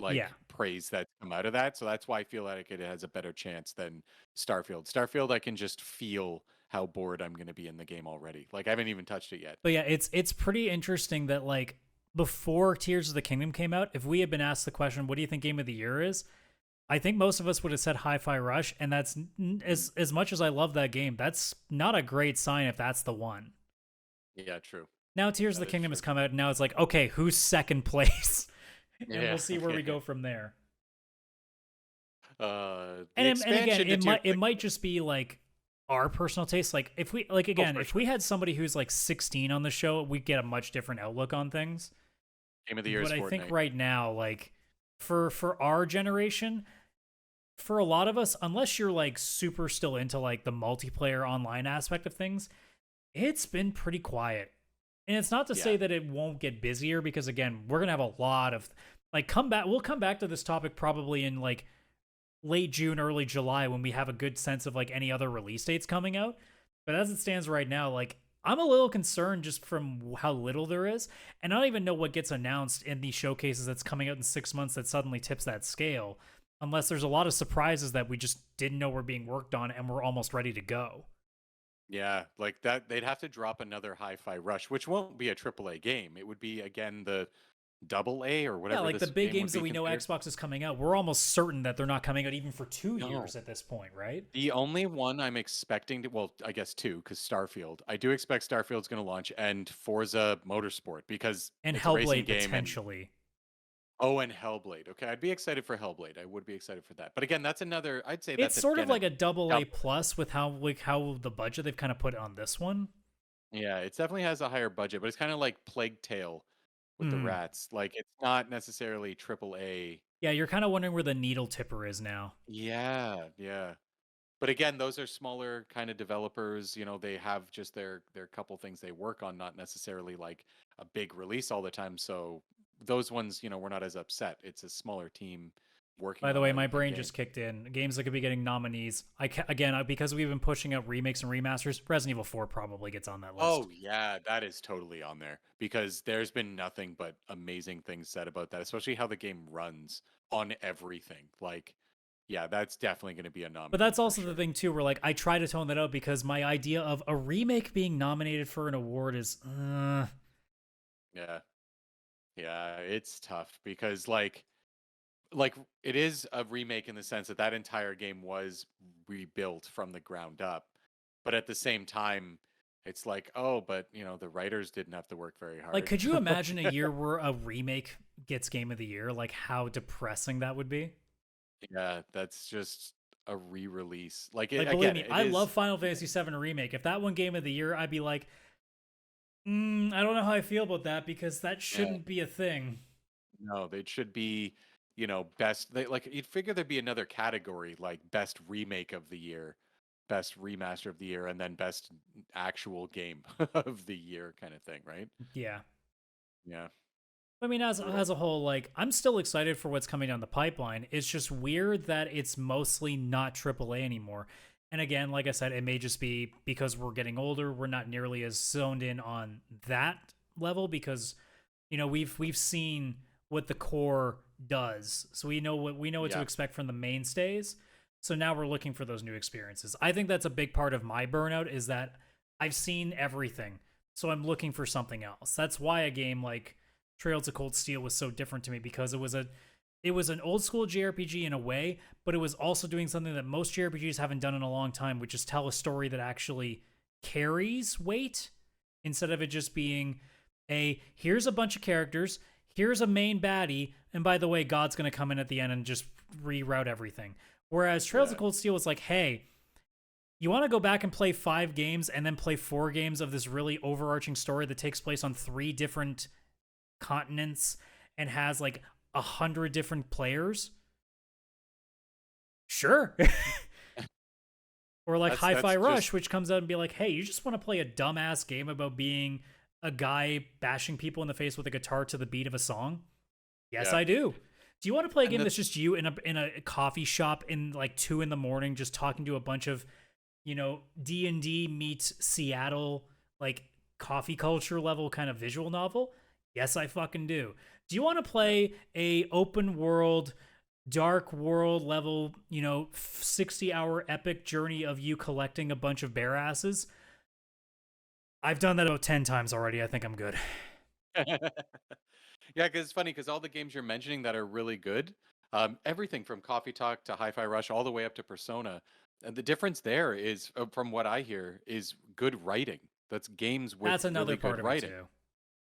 Yeah,
like praise that's come out of that. So that's why I feel like it has a better chance than Starfield. Starfield, I can just feel how bored I'm going to be in the game already. Like I haven't even touched it yet.
but yeah, it's pretty interesting that like before Tears of the Kingdom came out, if we had been asked the question, "What do you think Game of the Year is?" I think most of us would have said Hi-Fi Rush, and that's as much as I love that game, that's not a great sign if that's the one.
Yeah, true.
Now Tears of
That
the
is
Kingdom has
true.
come out, and now it's like, okay, who's second place? And we'll
Yeah.
see where we go from there.
The
And again,
expansion to Tears of
it
the
might just be like our personal taste. Like if we like
Oh,
again,
for
if we
sure.
had somebody who's like 16 on the show, we get a much different outlook on things.
Game of the Year is
But I think
Fortnite.
right now, like for our generation, for a lot of us, unless you're like super still into like the multiplayer online aspect of things, it's been pretty quiet. And it's not to
Yeah.
say that it won't get busier because again, we're gonna have a lot of like come back. We'll come back to this topic probably in like late June, early July when we have a good sense of like any other release dates coming out. But as it stands right now, like I'm a little concerned just from how little there is, and I don't even know what gets announced in these showcases that's coming out in 6 months that suddenly tips that scale, unless there's a lot of surprises that we just didn't know were being worked on and we're almost ready to go.
Yeah, like that they'd have to drop another Hi-Fi Rush, which won't be a AAA game. It would be again the double A or
Yeah,
whatever
like the
this
big
game would
games that
be
we know
considered.
Xbox is coming out, we're almost certain that they're not coming out even for 2 years
No.
at this point, right?
The only one I'm expecting to, well, I guess two, because Starfield. I do expect Starfield's going to launch and Forza Motorsport because
And
it's a racing
Hellblade
game and
potentially.
oh, and Hellblade. Okay, I'd be excited for Hellblade. I would be excited for that. But again, that's another. I'd say
It's
that's
sort of
again a
like a double A
double.
plus with how the budget they've kind of put on this one.
Yeah, it definitely has a higher budget, but it's kind of like Plague Tale with the
Hmm.
rats. Like it's not necessarily triple A.
Yeah, you're kind of wondering where the needle tipper is now.
Yeah, yeah. But again, those are smaller kind of developers. You know, they have just their couple things they work on, not necessarily like a big release all the time. So those ones, we're not as upset. It's a smaller team, working
By the
on
way, my
a
brain
game.
just kicked in. Games that could be getting nominees. Again, because we've been pushing out remakes and remasters, Resident Evil 4 probably gets on that list.
Oh yeah, that is totally on there because there's been nothing but amazing things said about that, especially how the game runs on everything. Like, yeah, that's definitely going to be a
But
nominee
that's
for
also the
sure.
thing too, where like I try to tone that out because my idea of a remake being nominated for an award is,
Yeah, yeah, it's tough because like it is a remake in the sense that that entire game was rebuilt from the ground up, but at the same time, it's like, oh, but the writers didn't have to work very
like,
hard.
could you imagine a year where a remake gets Game of the Year? Like, how depressing that would be.
Yeah, that's just a re-release.
Like, believe
Again,
me,
it
I
is.
love Final Fantasy VII Remake. If that won Game of the Year, I'd be like, I don't know how I feel about that because that
Yeah,
shouldn't be a thing.
no, they should be, best. Like you'd figure there'd be another category like best remake of the year, best remaster of the year, and then best actual game of the year kind of thing, right?
Yeah.
Yeah,
I mean,
brutal.
as a whole, like I'm still excited for what's coming down the pipeline. It's just weird that it's mostly not AAA anymore. And again, like I said, it may just be because we're getting older. We're not nearly as zoned in on that level because we've seen what the core does, so we know what to
Yeah,
expect from the mainstays. So now we're looking for those new experiences. I think that's a big part of my burnout is that I've seen everything, so I'm looking for something else. That's why a game like Trails of Cold Steel was so different to me because it was an old school JRPG in a way, but it was also doing something that most JRPGs haven't done in a long time, which is tell a story that actually carries weight instead of it just being here's a bunch of characters, here's a main baddie, and by the way, God's going to come in at the end and just reroute everything. Whereas Trails of
yeah,
Cold Steel was like, hey, you want to go back and play 5 games and then play 4 games of this really overarching story that takes place on 3 different continents and has like 100 different players? Sure. Or like
that's
Hi-Fi
just
Rush, which comes out and be like, hey, you just want to play a dumbass game about being a guy bashing people in the face with a guitar to the beat of a song? Yes,
yeah,
I do. Do you want to play a
and
game
the
that's just you in a coffee shop in like 2 a.m. just talking to a bunch of D&D meets Seattle like coffee culture level kind of visual novel? Yes, I fucking do. Do you want to
yeah.
play a open world dark world level 60-hour epic journey of you collecting a bunch of bear asses? I've done that about 10 times already. I think I'm good.
Yeah, because it's funny because all the games you're mentioning that are really good, everything from Coffee Talk to Hi-Fi Rush all the way up to Persona, and the difference there is, from what I hear, is good writing. That's games with
That's another
really
part
good
of it
writing.
too.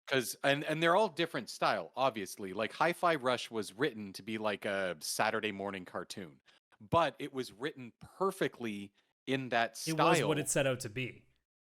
Because and they're all different style, obviously. Like Hi-Fi Rush was written to be like a Saturday morning cartoon, but it was written perfectly in that
It was what
style
it set out to be.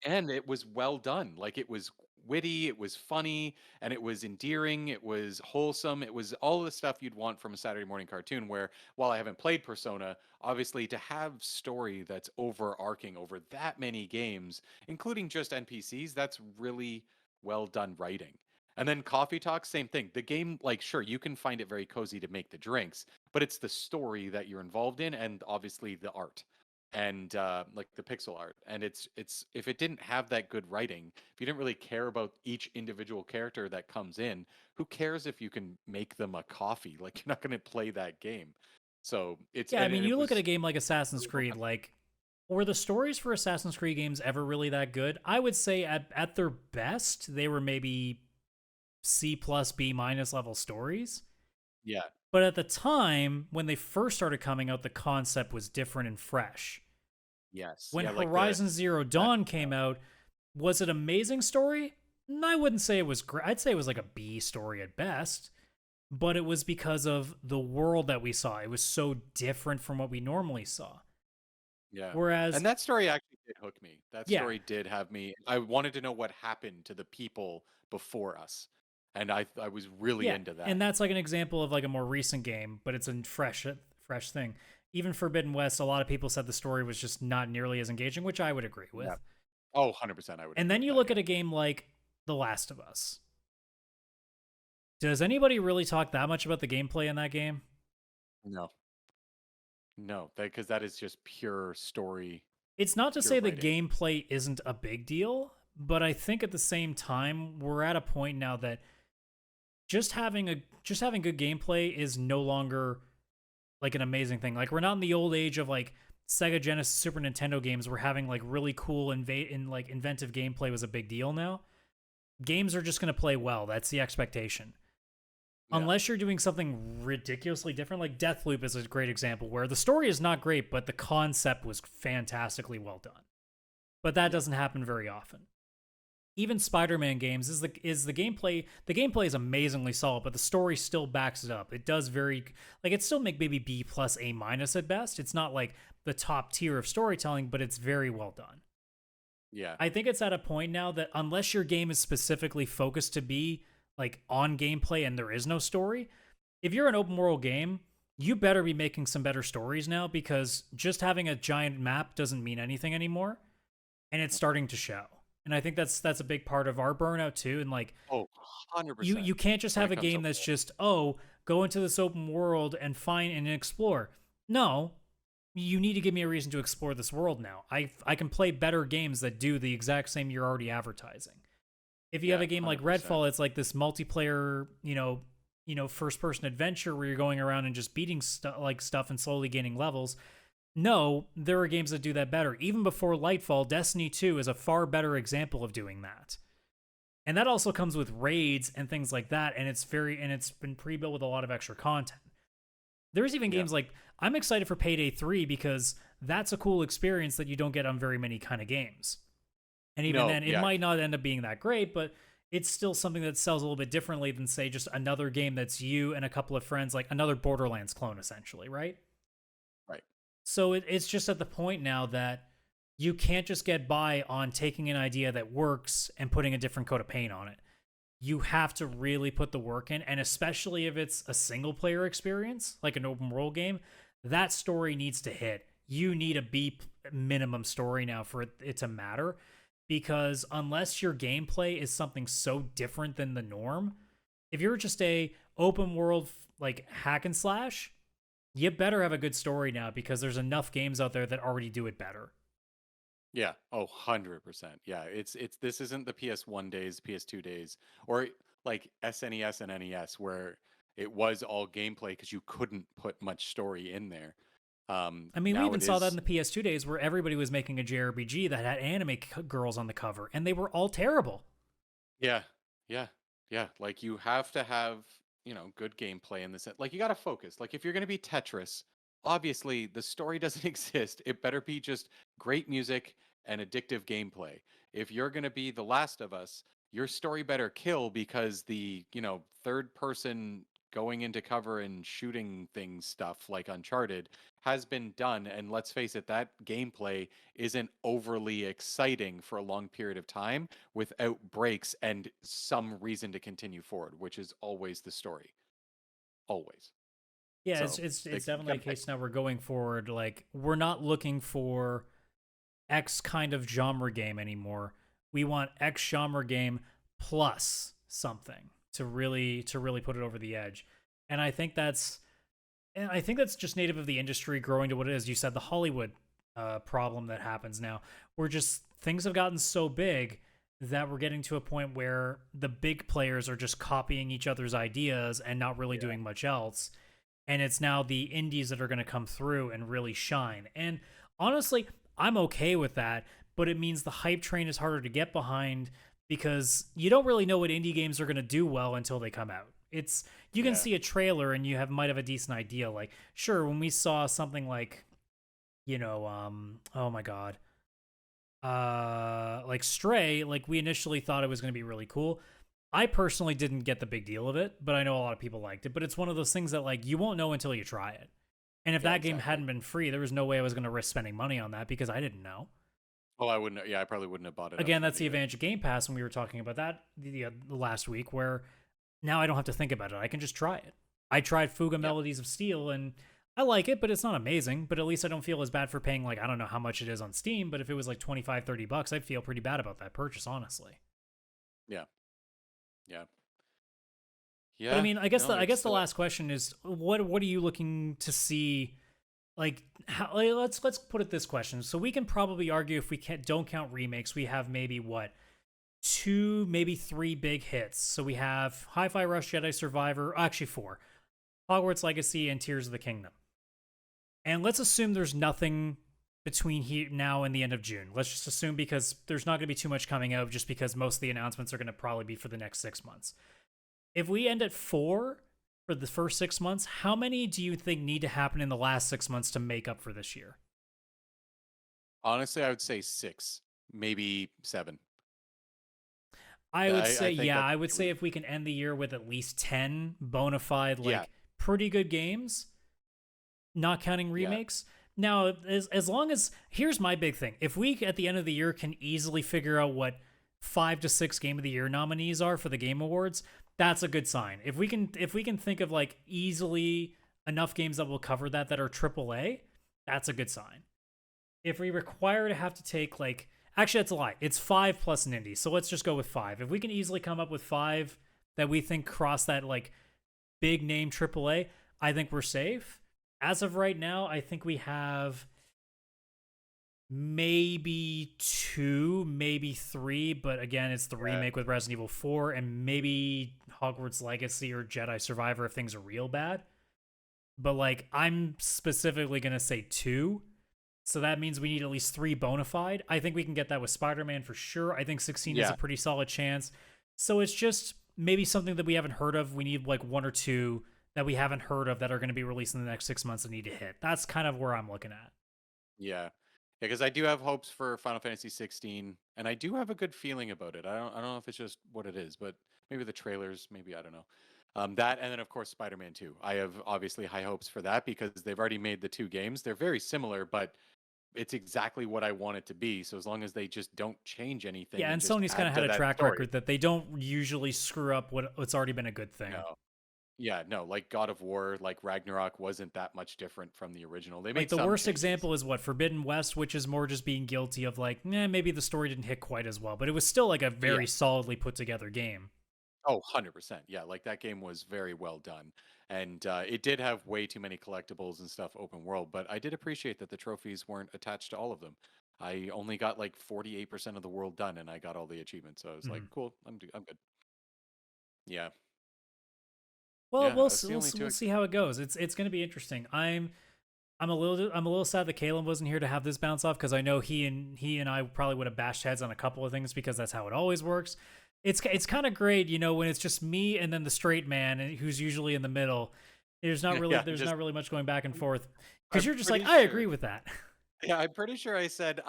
and it was well done. Like it was witty, it was funny, and it was endearing, it was wholesome, it was all the stuff you'd want from a Saturday morning cartoon. Where while I haven't played Persona, obviously to have story that's overarching over that many games, including just NPCs, that's really well done writing. And then Coffee Talk, same thing. The game, like, sure, you can find it very cozy to make the drinks, but it's the story that you're involved in, and obviously the art and like the pixel art. And it's if it didn't have that good writing, if you didn't really care about each individual character that comes in, who cares if you can make them a coffee? Like you're not going to play that game. So it's
Yeah, I mean,
and it
you look at a
was
game like Assassin's
really well
Creed,
done.
like, were the stories for Assassin's Creed games ever really that good? I would say at their best, they were maybe C plus B minus level stories.
Yeah.
But at the time, when they first started coming out, the concept was different and fresh.
Yes.
When
Yeah. Like the
Horizon Zero
that
Dawn came out, was it an amazing story? I wouldn't say it was great. I'd say it was like a B story at best. But it was because of the world that we saw. It was so different from what we normally saw.
yeah.
Whereas,
And that story actually did hook me. That
yeah,
story did have me. I wanted to know what happened to the people before us, and I was really
yeah,
into
and
that.
that's like an example of like a more recent game, but it's a fresh thing. Even Forbidden West, a lot of people said the story was just not nearly as engaging, which I would agree with.
Yeah. Oh, 100%. I would
And
agree
then
with
you
that.
look
Yeah.
at a game like The Last of Us. Does anybody really talk that much about the gameplay in that game?
No, no, because that is just pure story,
It's not to
pure
say the
writing.
gameplay isn't a big deal, but I think at the same time we're at a point now that just having good gameplay is no longer like an amazing thing. Like we're not in the old age of like Sega Genesis, Super Nintendo games where having like really cool like inventive gameplay was a big deal now. Games are just going to play well. That's the expectation.
Yeah,
Unless you're doing something ridiculously different, like Deathloop is a great example where the story is not great, but the concept was fantastically well done. But that
yeah,
doesn't happen very often. Even Spider-Man games is the gameplay is amazingly solid, but the story still backs it up. It does very like it still make maybe B plus A minus at best. It's not like the top tier of storytelling, but it's very well done.
yeah,
I think it's at a point now that unless your game is specifically focused to be like on gameplay and there is no story, if you're an open world game, you better be making some better stories now because just having a giant map doesn't mean anything anymore, and it's starting to show. And I think that's a big part of our burnout too. And like
oh,
you
100%
can't just
when
have
it
a
comes
game
open
that's
world.
just go into this open world and find and explore. No, you need to give me a reason to explore this world now. I can play better games that do the exact same you're already advertising. If you have
Yeah,
a game like
100%.
Redfall, it's like this multiplayer, first person adventure where you're going around and just beating stuff and slowly gaining levels. No, there are games that do that better. Even before Lightfall, Destiny 2 is a far better example of doing that. And that also comes with raids and things like that, and it's been pre-built with a lot of extra content. There's even
Yeah,
games like I'm excited for Payday 3 because that's a cool experience that you don't get on very many kind of games. And even
no,
then, it
yeah,
might not end up being that great, but it's still something that sells a little bit differently than, say, just another game that's you and a couple of friends, like another Borderlands clone, essentially, right?
right.
So it's just at the point now that you can't just get by on taking an idea that works and putting a different coat of paint on it. You have to really put the work in, and especially if it's a single player experience, like an open world game, that story needs to hit. You need a B minimum story now for it to matter because unless your gameplay is something so different than the norm, if you're just a open world like hack and slash, you better have a good story now because there's enough games out there that already do it better.
Yeah. Oh, 100%. Yeah. It's this isn't the PS1 days, PS2 days, or like SNES and NES where it was all gameplay because you couldn't put much story in there.
I mean, we
Now
even
it
saw that in
is.
the PS2 days where everybody was making a JRPG that had anime girls on the cover, and they were all terrible.
Yeah. Yeah. Yeah. Like you have to have, good gameplay in this. Like you got to focus. Like if you're going to be Tetris, obviously the story doesn't exist. It better be just great music and addictive gameplay. If you're going to be The Last of Us, your story better kill because the, third person going into cover and shooting things stuff like Uncharted has been done. And let's face it, that gameplay isn't overly exciting for a long period of time without breaks and some reason to continue forward, which is always the story. Always.
Yeah, it's
So
it's
they
it's definitely
got
a
to pick.
case now we're going forward. Like we're not looking for X kind of genre game anymore. We want X genre game plus something to really put it over the edge. And I think that's just native of the industry growing to what it is. You said the Hollywood problem that happens now. We're just things have gotten so big that we're getting to a point where the big players are just copying each other's ideas and not really
Yeah.
doing much else. And it's now the indies that are going to come through and really shine. And honestly, I'm okay with that, but it means the hype train is harder to get behind because you don't really know what indie games are going to do well until they come out. It's you can
Yeah.
see a trailer and you have might have a decent idea. Like, sure, when we saw something like, oh my god, like Stray, like we initially thought it was going to be really cool. I personally didn't get the big deal of it, but I know a lot of people liked it. But it's one of those things that like you won't know until you try it. And if
Yeah,
that game
exactly.
hadn't been free, there was no way I was going to risk spending money on that because I didn't know.
Well, I wouldn't. Yeah, I probably wouldn't have bought it up
Again,
front
that's the
either.
advantage of Game Pass, and we were talking about that the last week, where now I don't have to think about it. I can just try it. I tried Fuga
Yeah.
Melodies of Steel, and I like it, but it's not amazing. But at least I don't feel as bad for paying, like, I don't know how much it is on Steam, but if it was like 25, $30, I'd feel pretty bad about that purchase, honestly.
Yeah. Yeah.
But I
Yeah,
mean,
no,
I guess
it's
the last question is what are you looking to see? Like, how, like, let's put it this question. So we can probably argue if we don't count remakes, we have maybe what, two, maybe three big hits. So we have Hi-Fi Rush, Jedi Survivor, actually four, Hogwarts Legacy, and Tears of the Kingdom. And let's assume there's nothing between here now and the end of June. Let's just assume, because there's not going to be too much coming out, just because most of the announcements are going to probably be for the next 6 months. If we end at four for the first 6 months, how many do you think need to happen in the last 6 months to make up for this year?
honestly, I would say 6, maybe 7.
I would say,
I think
yeah,
that's
I would say
really,
if we can end the year with at least 10 bona fide,
yeah,
like, pretty good games, not counting
yeah,
remakes. Now, as long as, here's my big thing. If we at the end of the year can easily figure out what 5 to 6 game of the year nominees are for the game awards, that's a good sign. If we can think of like easily enough games that will cover that are AAA, that's a good sign. If we require to have to take like, actually that's a lie. It's 5 plus an indie. So let's just go with 5. If we can easily come up with 5 that we think cross that like big name AAA, I think we're safe. As of right now, I think we have maybe 2, maybe 3, but again, it's the
yeah,
remake with Resident Evil 4 and maybe Hogwarts Legacy or Jedi Survivor if things are real bad. But like, I'm specifically going to say 2. So that means we need at least 3 bona fide. I think we can get that with Spider-Man for sure. I think 16 is a
yeah,
pretty solid chance. So it's just maybe something that we haven't heard of. We need like 1 or 2 that we haven't heard of that are going to be released in the next 6 months that need to hit. That's kind of where I'm looking at.
yeah. Because I do have hopes for Final Fantasy 16, and I do have a good feeling about it. I don't know if it's just what it is, but maybe the trailers, maybe I don't know. That, and then of course Spider-Man 2. I have obviously high hopes for that because they've already made the 2 games. They're very similar, but it's exactly what I want it to be. So as long as they just don't change anything
Yeah,
and
and
just
Sony's kind
add
of
to
had a
that
track
story.
record that they don't usually screw up what's already been a good thing.
No. Yeah, no, like God of War, like Ragnarok wasn't that much different from the original. They
Like
made
the
some
worst
changes.
example is what, Forbidden West, which is more just being guilty of like, maybe the story didn't hit quite as well, but it was still like a
Yeah.
very solidly put together game.
Oh, 100%. Yeah, like that game was very well done. And it did have way too many collectibles and stuff open world, but I did appreciate that the trophies weren't attached to all of them. I only got like 48% of the world done and I got all the achievements. So I was like,
Mhm.
cool, I'm good. Yeah.
Well,
Yeah, that's the only
we'll
two.
see how it goes. It's going to be interesting. I'm a little sad that Kaylan wasn't here to have this bounce off because I know he and I probably would have bashed heads on a couple of things because that's how it always works. It's kind of great, when it's just me and then the straight man who's usually in the middle.
Yeah,
There's
just
not really much going back and forth because
I'm
you're just like,
pretty
I
sure.
agree with that.
Yeah, I'm pretty sure I said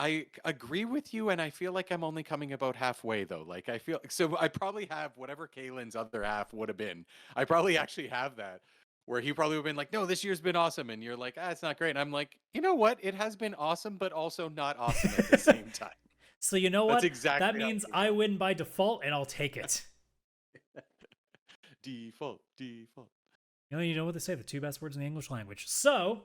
agree with you, and I feel like I'm only coming about halfway though. Like I feel so I probably have whatever Kalen's other half would have been. I probably actually have that where he probably would have been like, "No, this year's been awesome," and you're like, "Ah, it's not great." And I'm like, you know what? It has been awesome, but also not awesome at the same time.
So you know
That's
what? That
exactly how it
means
came
I
out.
win by default, and I'll take it.
Default, default.
You know what they say, the 2 best words in the English language. So,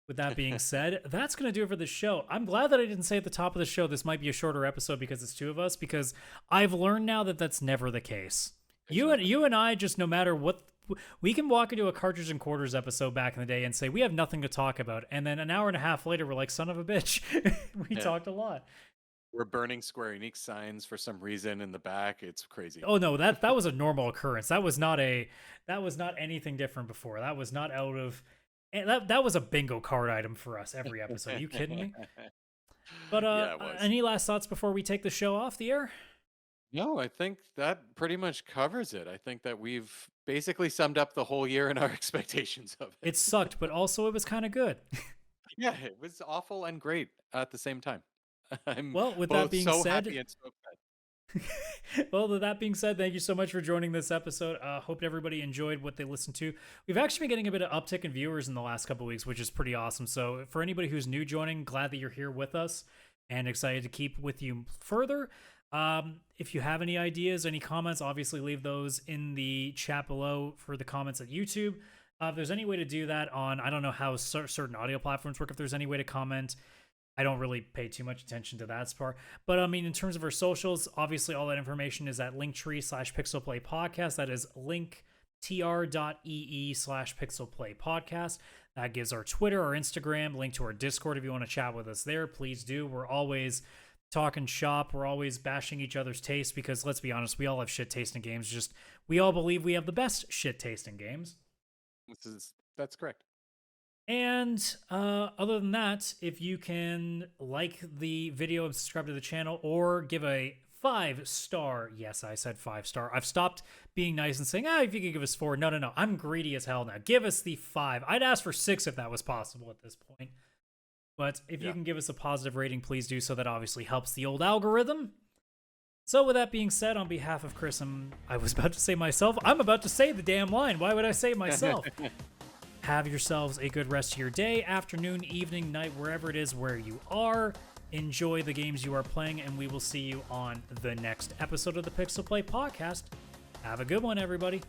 with that being said, that's going to do it for the show. I'm glad that I didn't say at the top of the show this might be a shorter episode because it's 2 of us, because I've learned now that that's never the case.
It's never.
You and I, just no matter what, we can walk into a Cartridge and Quarters episode back in the day and say we have nothing to talk about, and then an hour and a half later we're like, son of a bitch, we
Yeah.
talked a lot.
We're burning Square Enix signs for some reason in the back. It's crazy.
Oh no, that was a normal occurrence. That was not anything different before. That was not out of, and that was a bingo card item for us every episode. Are you kidding me? But
Yeah, it was.
any last thoughts before we take the show off the air?
No, I think that pretty much covers it. I think that we've basically summed up the whole year and our expectations of it.
It sucked, but also it was kind of good.
Yeah, it was awful and great at the same time. I'm
Well, with that
both
being
so
said,
happy and so upset.
well, with that being said, thank you so much for joining this episode. Hope everybody enjoyed what they listened to. We've actually been getting a bit of uptick in viewers in the last couple of weeks, which is pretty awesome. So for anybody who's new joining, glad that you're here with us and excited to keep with you further. If you have any ideas, any comments, obviously leave those in the chat below for the comments at YouTube. If there's any way to do that on, I don't know how certain audio platforms work, if there's any way to comment, I don't really pay too much attention to that part. But I mean, in terms of our socials, obviously all that information is at linktree/pixelplaypodcast. That is linktr.ee/pixelplaypodcast. t.ee/pixelplaypodcast. That gives our Twitter, our Instagram, link to our Discord if you want to chat with us there. Please do. We're always talking shop. We're always bashing each other's taste because, let's be honest, we all have shit taste in games. Just we all believe we have the best shit taste in games.
That's correct.
And other than that, if you can like the video and subscribe to the channel or give a 5-star, yes, I said 5-star. I've stopped being nice and saying, if you could give us 4. No. I'm greedy as hell now. Give us the 5. I'd ask for 6 if that was possible at this point. But if you can give us a positive rating, please do so. That obviously helps the old algorithm. So with that being said, on behalf of Chris, I was about to say myself. I'm about to say the damn line. Why would I say myself? Have yourselves a good rest of your day, afternoon, evening, night, wherever it is where you are. Enjoy the games you are playing, and we will see you on the next episode of the Pixel Play Podcast. Have a good one, everybody.